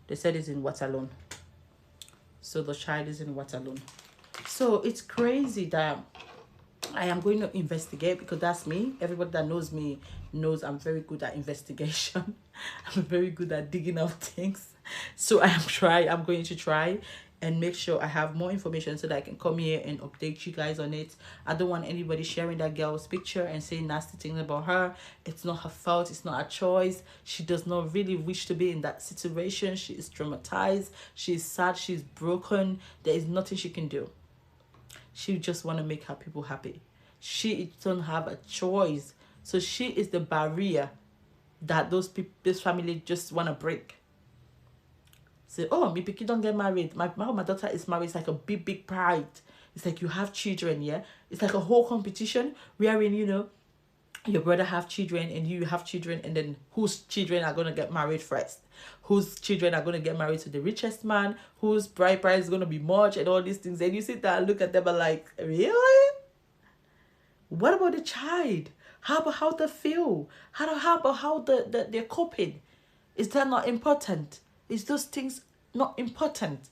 They said it's in Waterloo. So the child is in Waterloo. So it's crazy that I am going to investigate, because that's me. Everybody that knows me knows I'm very good at investigation. I'm very good at digging out things. So I'm going to try and make sure I have more information so that I can come here and update you guys on it. I don't want anybody sharing that girl's picture and saying nasty things about her. It's not her fault. It's not her choice. She does not really wish to be in that situation. She is traumatized. She's sad. She's broken. There is nothing she can do. She just want to make her people happy. She don't have a choice. So she is the barrier that this family just want to break. Say, oh, me picky don't get married. My daughter is married. It's like a big pride. It's like you have children, yeah? It's like a whole competition wherein, your brother have children and you have children, and then whose children are going to get married first? Whose children are going to get married to the richest man? Whose bride price is going to be much, and all these things. And you sit there and look at them and like, really? What about the child? How about how they feel? How about how they're coping? Is that not important? Is those things not important?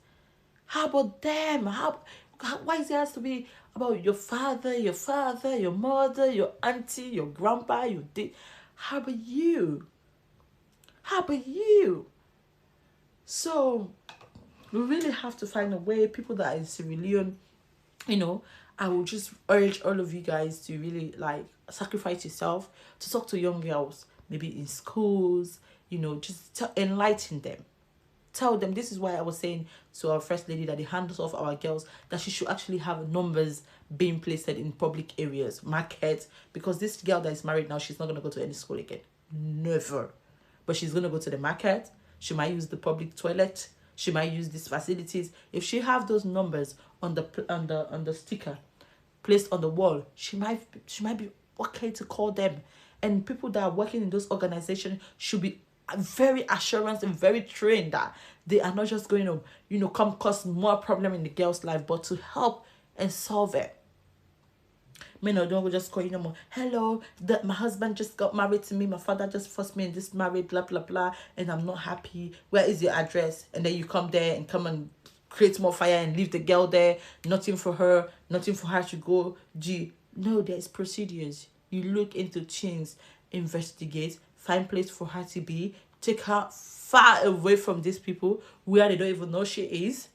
How about them? Why is it has to be about your father, your mother, your auntie, your grandpa, your dad? How about you? How about you? So we really have to find a way. People that are in Sierra Leone, I will just urge all of you guys to really sacrifice yourself to talk to young girls, maybe in schools, just to enlighten them. Tell them, this is why I was saying to our first lady that the handles of our girls, that she should actually have numbers being placed in public areas, markets, because this girl that is married now, she's not going to go to any school again. Never. But she's going to go to the market. She might use the public toilet. She might use these facilities. If she have those numbers on the sticker placed on the wall, she might be okay to call them. And people that are working in those organizations should be very assurance and very trained that they are not just going to come cause more problem in the girl's life, but to help and solve it. Don't just call hello, my husband just got married to me, my father just forced me in this marriage, blah blah blah, and I'm not happy. Where is your address? And then you come there and come and create more fire and leave the girl there. Nothing for her to go. No, there's procedures. You look into things, investigate, find place for her to be, take her far away from these people where they don't even know she is.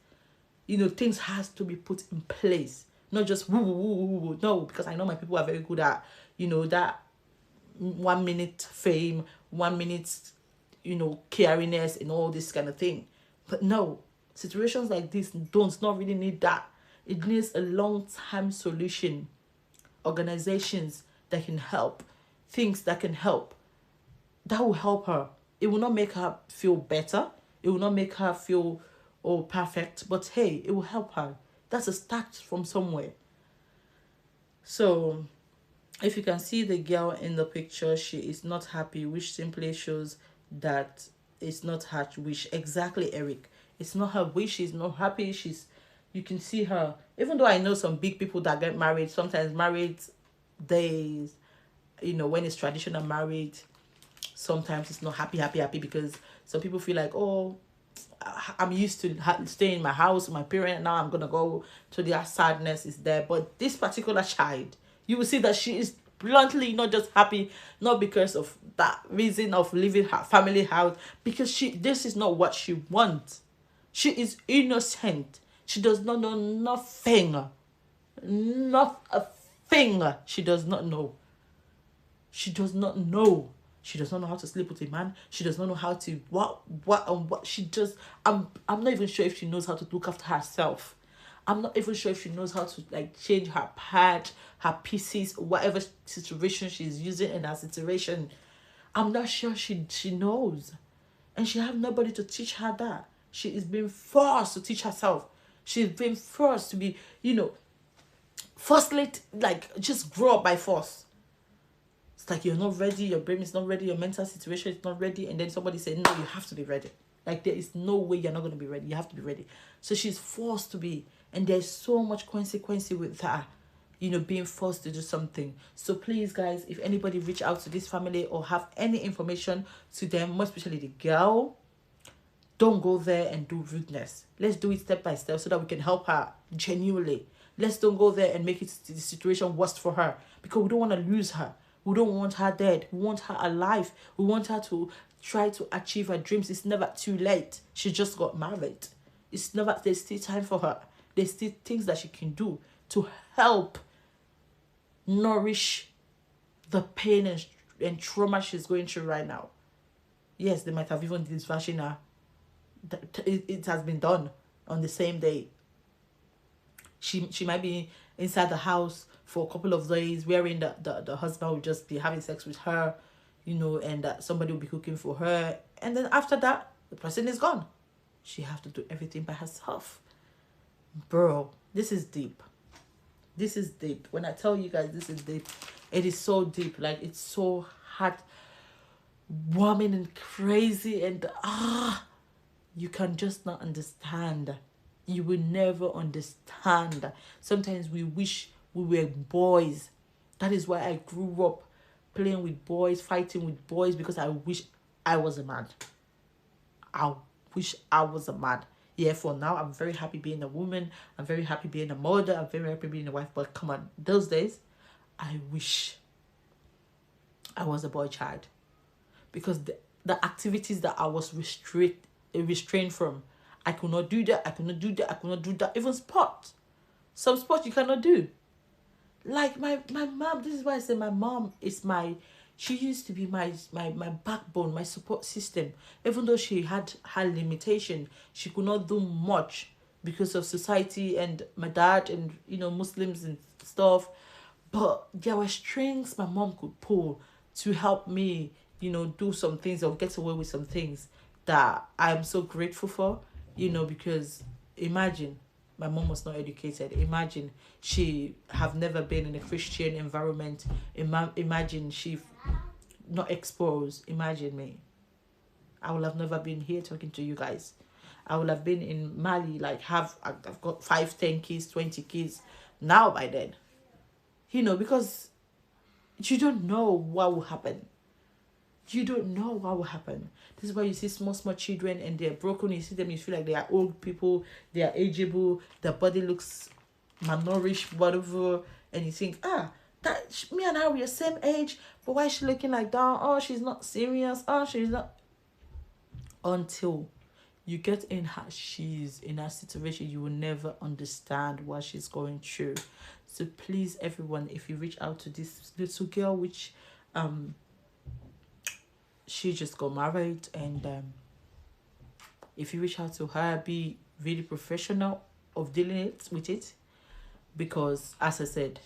Things has to be put in place. Not just woo, woo, woo, woo, woo. No, because I know my people are very good at, that 1 minute fame, 1 minute, cariness and all this kind of thing. But no, situations like this not really need that. It needs a long-term solution. Organizations that can help, things that can help. That will help her. It will not make her feel better. It will not make her feel perfect. But hey, it will help her. That's a start from somewhere. So if you can see the girl in the picture, she is not happy, which simply shows that it's not her wish. Exactly, Eric. It's not her wish. She's not happy. You can see her. Even though I know some big people that get married, sometimes married days, when it's traditional married, sometimes it's not happy because some people feel like, oh, I'm used to staying in my house with my parent. Now I'm going to go to their sadness is there. But this particular child, you will see that she is bluntly not just happy, not because of that reason of leaving her family house, because this is not what she wants. She is innocent. She does not know nothing. Not a thing. She does not know. She does not know. She does not know how to sleep with a man. She does not know how to what she just I'm not even sure if she knows how to look after herself. I'm not even sure if she knows how to change her pad, her pieces, whatever situation she's using in her situation. I'm not sure she knows. And she have nobody to teach her that. She is being forced to teach herself. She's been forced to be, forcefully just grow up by force. It's like you're not ready, your brain is not ready, your mental situation is not ready, and then somebody said, no, you have to be ready. There is no way you're not going to be ready. You have to be ready. So she's forced to be, and there's so much consequence with that, being forced to do something. So please, guys, if anybody reach out to this family or have any information to them, more especially the girl, don't go there and do rudeness. Let's do it step by step so that we can help her genuinely. Let's don't go there and make it the situation worse for her, because we don't want to lose her. We don't want her dead. We want her alive. We want her to try to achieve her dreams. It's never too late. She just got married. It's never, there's still time for her. There's still things that she can do to help nourish the pain and trauma she's going through right now. Yes, they might have even discharged her. It has been done on the same day. She might be inside the house for a couple of days, wherein the husband will just be having sex with her, you know, and somebody will be cooking for her. And then after that, the person is gone. She have to do everything by herself. Bro, this is deep. This is deep. When I tell you guys this is deep, it is so deep. Like, it's so heart-warming and crazy, and you can just not understand. You will never understand. Sometimes we wish we were boys. That is why I grew up playing with boys, fighting with boys, because I wish I was a man. I wish I was a man. Yeah, for now, I'm very happy being a woman. I'm very happy being a mother. I'm very happy being a wife. But come on, those days, I wish I was a boy child. Because the activities that I was restrained from, I could not do that. I could not do that. I could not do that. Even sports. Some sports you cannot do. Like my mom, this is why I say my mom is she used to be my backbone, my support system. Even though she had her limitation, she could not do much because of society and my dad and, you know, Muslims and stuff. But there were strings my mom could pull to help me, you know, do some things or get away with some things that I'm so grateful for, you know, because imagine my mom was not educated. Imagine she have never been in a Christian environment. Imagine she not exposed. Imagine me. I would have never been here talking to you guys. I would have been in Mali, like I've got 5, 10 kids, 20 kids now by then. You know, because you don't know what will happen. You don't know what will happen. This is why you see small children and they're broken. You see them, you feel like they are old people, they are ageable, their body looks malnourished, whatever, and you think, that me and her we are same age, but why is she looking like that? Oh, she's not serious. Oh, she's not. Until you get in her shoes, in her situation, you will never understand what she's going through. So please, everyone, if you reach out to this little girl, which she just got married, and if you reach out to her, be really professional of dealing with it, because as I said,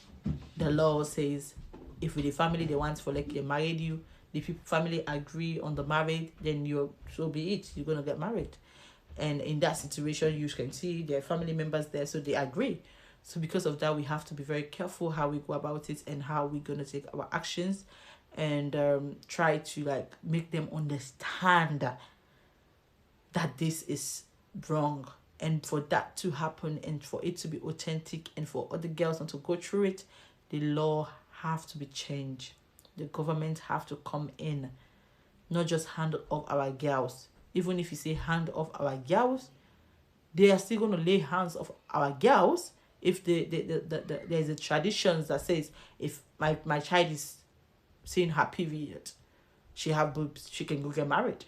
the law says if with the family they want for like they married you, the family agree on the marriage, then you're so be it, you're gonna get married. And in that situation, you can see their family members there, so they agree. So because of that, we have to be very careful how we go about it and how we're gonna take our actions, and try to like make them understand that this is wrong. And for that to happen and for it to be authentic and for other girls not to go through it, the law have to be changed. The government have to come in, not just hand off our girls. Even if you say hand off our girls, they are still going to lay hands off our girls if there's a tradition that says if my child is seeing her period, she have boobs, she can go get married.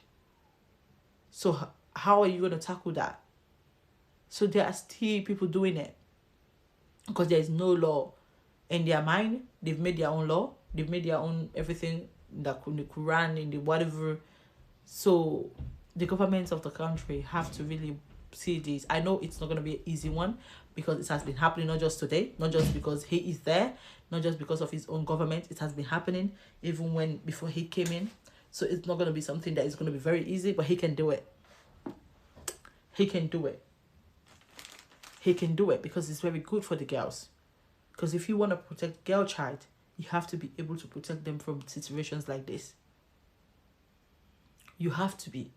So how are you going to tackle that? So there are still people doing it because there is no law in their mind. They've made their own law. They've made their own everything in the Quran, in the whatever. So the governments of the country have to really see this. I know it's not going to be an easy one because it has been happening not just today, not just because he is there, not just because of his own government. It has been happening even before he came in. So it's not going to be something that is going to be very easy, but he can do it. He can do it. He can do it because it's very good for the girls. Because if you want to protect girl child, you have to be able to protect them from situations like this. You have to be.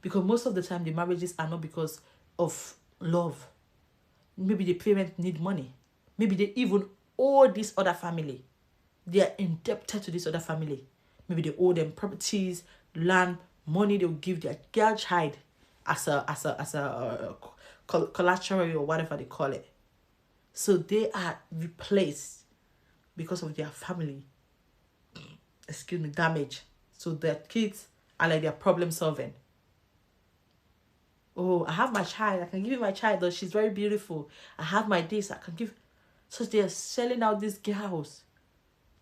Because most of the time, the marriages are not because of love. Maybe the parents need money. Maybe they even owe this other family. They are indebted to this other family. Maybe they owe them properties, land, money. They will give their girl child as a collateral or whatever they call it. So they are replaced because of their family, damage. So their kids are like they're problem solving. Oh, I have my child, I can give you my child, though she's very beautiful. I have my this, I can give. So they're selling out these girls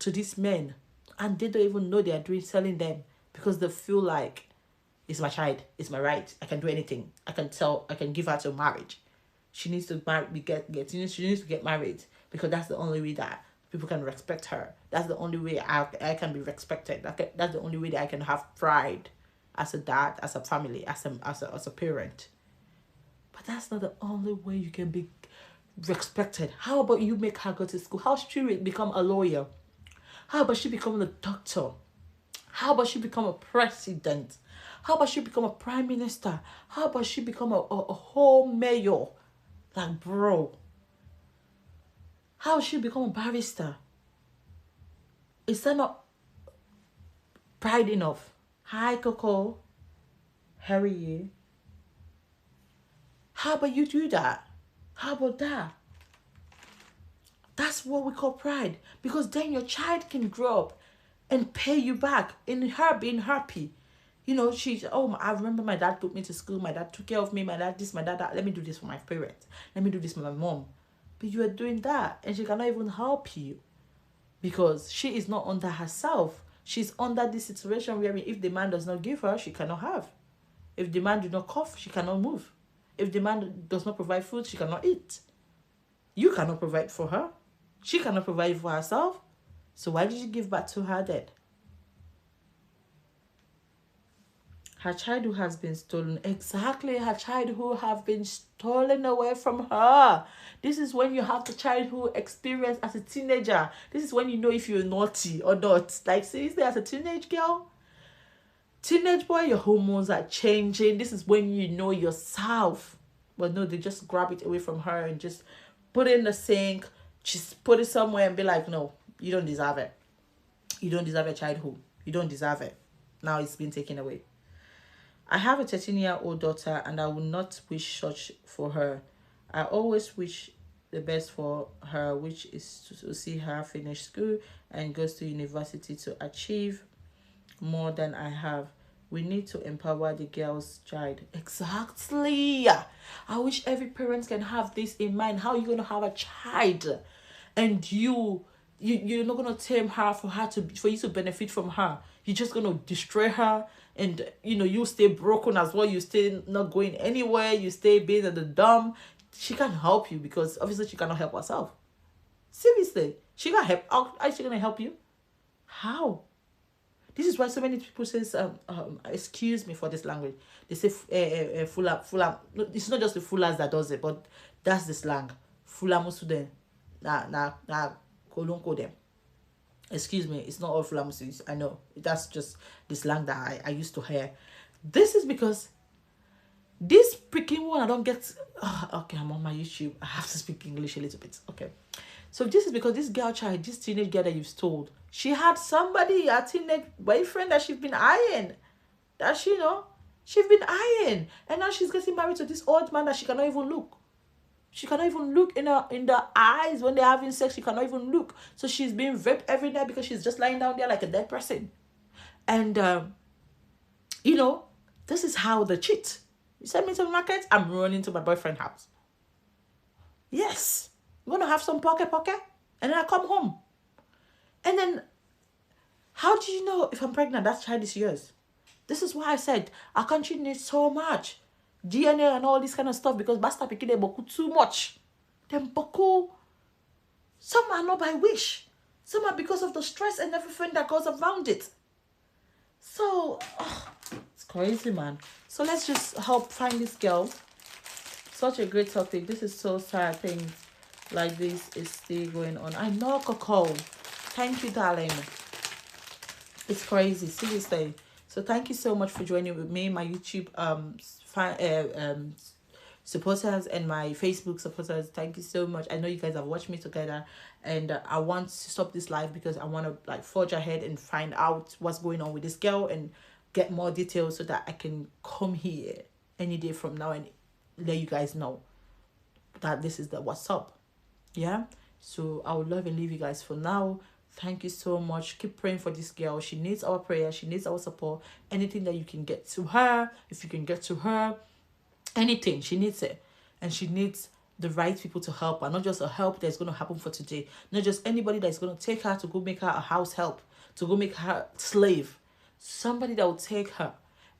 to these men, and they don't even know they are selling them, because they feel like it's my child, it's my right, I can do anything, I can give her to marriage. She needs to she needs to get married, because that's the only way that people can respect her. That's the only way I can be respected. That's the only way that I can have pride as a dad, as a family, as a parent. But that's not the only way you can be respected. How about you make her go to school? How should she become a lawyer? How about she become a doctor? How about she become a president? How about she become a prime minister? How about she become a whole mayor? Like, bro. How she become a barrister? Is that not pride enough? Hi, Coco. How are you? How about you do that? How about that? That's what we call pride. Because then your child can grow up and pay you back in her being happy. You know, I remember my dad put me to school. My dad took care of me. My dad this, my dad that. Let me do this for my parents. Let me do this for my mom. But you are doing that, and she cannot even help you, because she is not under herself. She's under this situation where if the man does not give her, she cannot have. If the man do not cough, she cannot move. If the man does not provide food, she cannot eat. You cannot provide for her. She cannot provide for herself. So why did you give back to her then? Her childhood has been stolen. Exactly, her childhood have been stolen away from her. This is when you have the childhood experience as a teenager. This is when you know if you're naughty or not. Like, seriously, as a teenage girl, teenage boy, your hormones are changing. This is when you know yourself. But no, they just grab it away from her and just put it in the sink, just put it somewhere and be like, no, you don't deserve it. You don't deserve a childhood. You don't deserve it. Now it's been taken away. I have a 13-year-old daughter, and I will not wish such for her. I always wish the best for her, which is to see her finish school and goes to university to achieve more than I have. We need to empower the girl's child. Exactly. I wish every parent can have this in mind. How are you going to have a child, and you're not going to tame her for you to benefit from her? You're just going to destroy her, and you stay broken as well. You stay not going anywhere. You stay being in the dumb. She can't help you, because obviously she cannot help herself. Seriously, she can't help. How is she going to help you? How? This is why so many people say, excuse me for this language. They say fula. No, it's not just the fulas that does it, but that's the slang. Fula musu na kolonko them. Excuse me, it's not all fula musu. I know that's just the slang that I used to hear. This is because this freaking one I don't get. Okay, I'm on my YouTube. I have to speak English a little bit. Okay. So this is because this teenage girl that you've stole, she had somebody, a teenage boyfriend that she's been eyeing. That she's been eyeing. And now she's getting married to this old man that she cannot even look. She cannot even look in the eyes when they're having sex. She cannot even look. So she's being raped every night because she's just lying down there like a dead person. And, this is how they cheat. You send me to the market, I'm running to my boyfriend's house. Yes. I'm going to have some pocket, and then I come home. And then, how do you know if I'm pregnant? That child is yours. This is why I said our country needs so much DNA and all this kind of stuff, because basta picking them boku too much. Them boku, some are not by wish. Some are because of the stress and everything that goes around it. So, it's crazy, man. So let's just help find this girl. Such a great topic. This is so sad. Things like this is still going on. I know, Coco. Thank you, darling. It's crazy, seriously. So thank you so much for joining with me, my YouTube supporters and my Facebook supporters. Thank you so much. I know you guys have watched me together, and I want to stop this live because I want to forge ahead and find out what's going on with this girl and get more details so that I can come here any day from now and let you guys know that this is the what's up. Yeah. So I would love and leave you guys for now. Thank you so much. Keep praying for this girl. She needs our prayer. She needs our support. Anything that you can get to her, if you can get to her, anything, she needs it. And she needs the right people to help her. Not just a help that's going to happen for today. Not just anybody that's going to take her to go make her a house help, to go make her slave. Somebody that will take her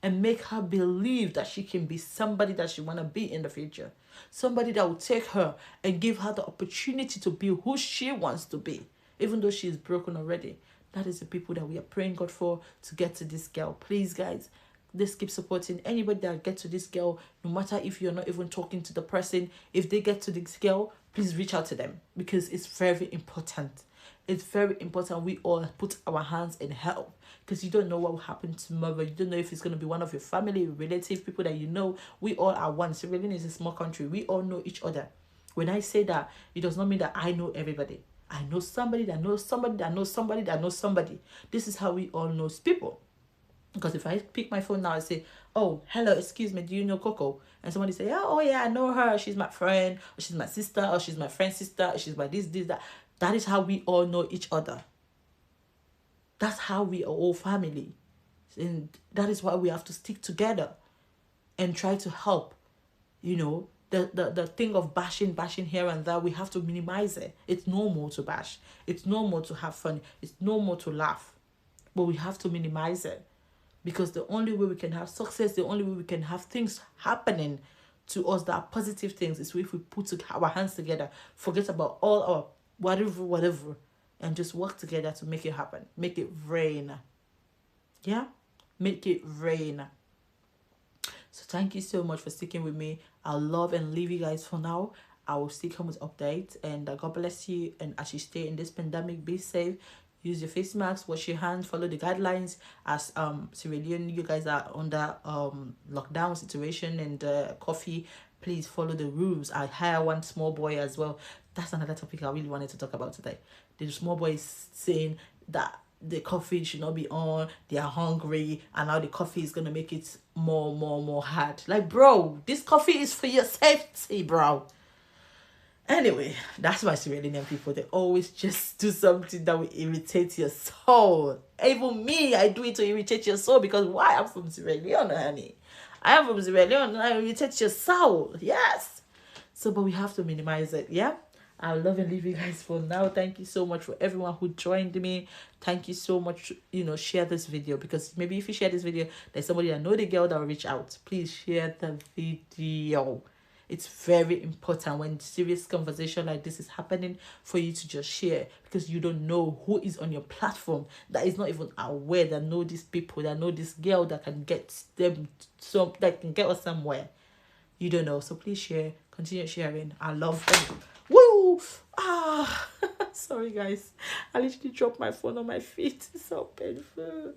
and make her believe that she can be somebody that she want to be in the future. Somebody that will take her and give her the opportunity to be who she wants to be, even though she is broken already. That is the people that we are praying God for to get to this girl. Please, guys, let's keep supporting anybody that get to this girl, no matter if you're not even talking to the person. If they get to this girl, please reach out to them, because it's very important. It's very important we all put our hands in help, because you don't know what will happen tomorrow. You don't know if it's going to be one of your family, relative, people that you know. We all are one. Sierra Leone is a small country. We all know each other. When I say that, it does not mean that I know everybody. I know somebody that knows somebody that knows somebody that knows somebody. This is how we all know people. Because if I pick my phone now and say, oh, hello, excuse me, do you know Coco? And somebody say, oh yeah, I know her. She's my friend, or she's my sister, or she's my friend's sister, or she's my this, that. That is how we all know each other. That's how we are all family. And that is why we have to stick together and try to help. You know, the thing of bashing here and there, we have to minimize it. It's normal to bash. It's normal to have fun. It's normal to laugh. But we have to minimize it. Because the only way we can have success, the only way we can have things happening to us that are positive things, is if we put our hands together, forget about all our whatever, and just work together to make it happen. Make it rain. Yeah? Make it rain. So thank you so much for sticking with me. I'll love and leave you guys for now. I will still come with updates, and God bless you. And as you stay in this pandemic, be safe. Use your face mask, wash your hands, follow the guidelines. As Sierra Leone, you guys are under lockdown situation, and coffee, please follow the rules. I hire one small boy as well. That's another topic I really wanted to talk about today. The small boy is saying that the coffee should not be on, they are hungry, and now the coffee is gonna make it more hard. Like, bro, this coffee is for your safety, bro. Anyway, that's why Sierra Leonean people, they always just do something that will irritate your soul. Even me, I do it to irritate your soul, because why? I'm from Sierra Leone, honey. I am from Sierra Leone, and I irritate your soul. Yes. So, but we have to minimize it, yeah? I love and leave you guys for now. Thank you so much for everyone who joined me. Thank you so much. Share this video, because maybe if you share this video, there's somebody that know the girl that will reach out. Please share the video. It's very important when serious conversation like this is happening for you to just share, because you don't know who is on your platform that is not even aware, that know these people, that know this girl, that can get them that can get us somewhere. You don't know. So please share. Continue sharing. I love them. Woo! Sorry guys. I literally dropped my phone on my feet. It's so painful.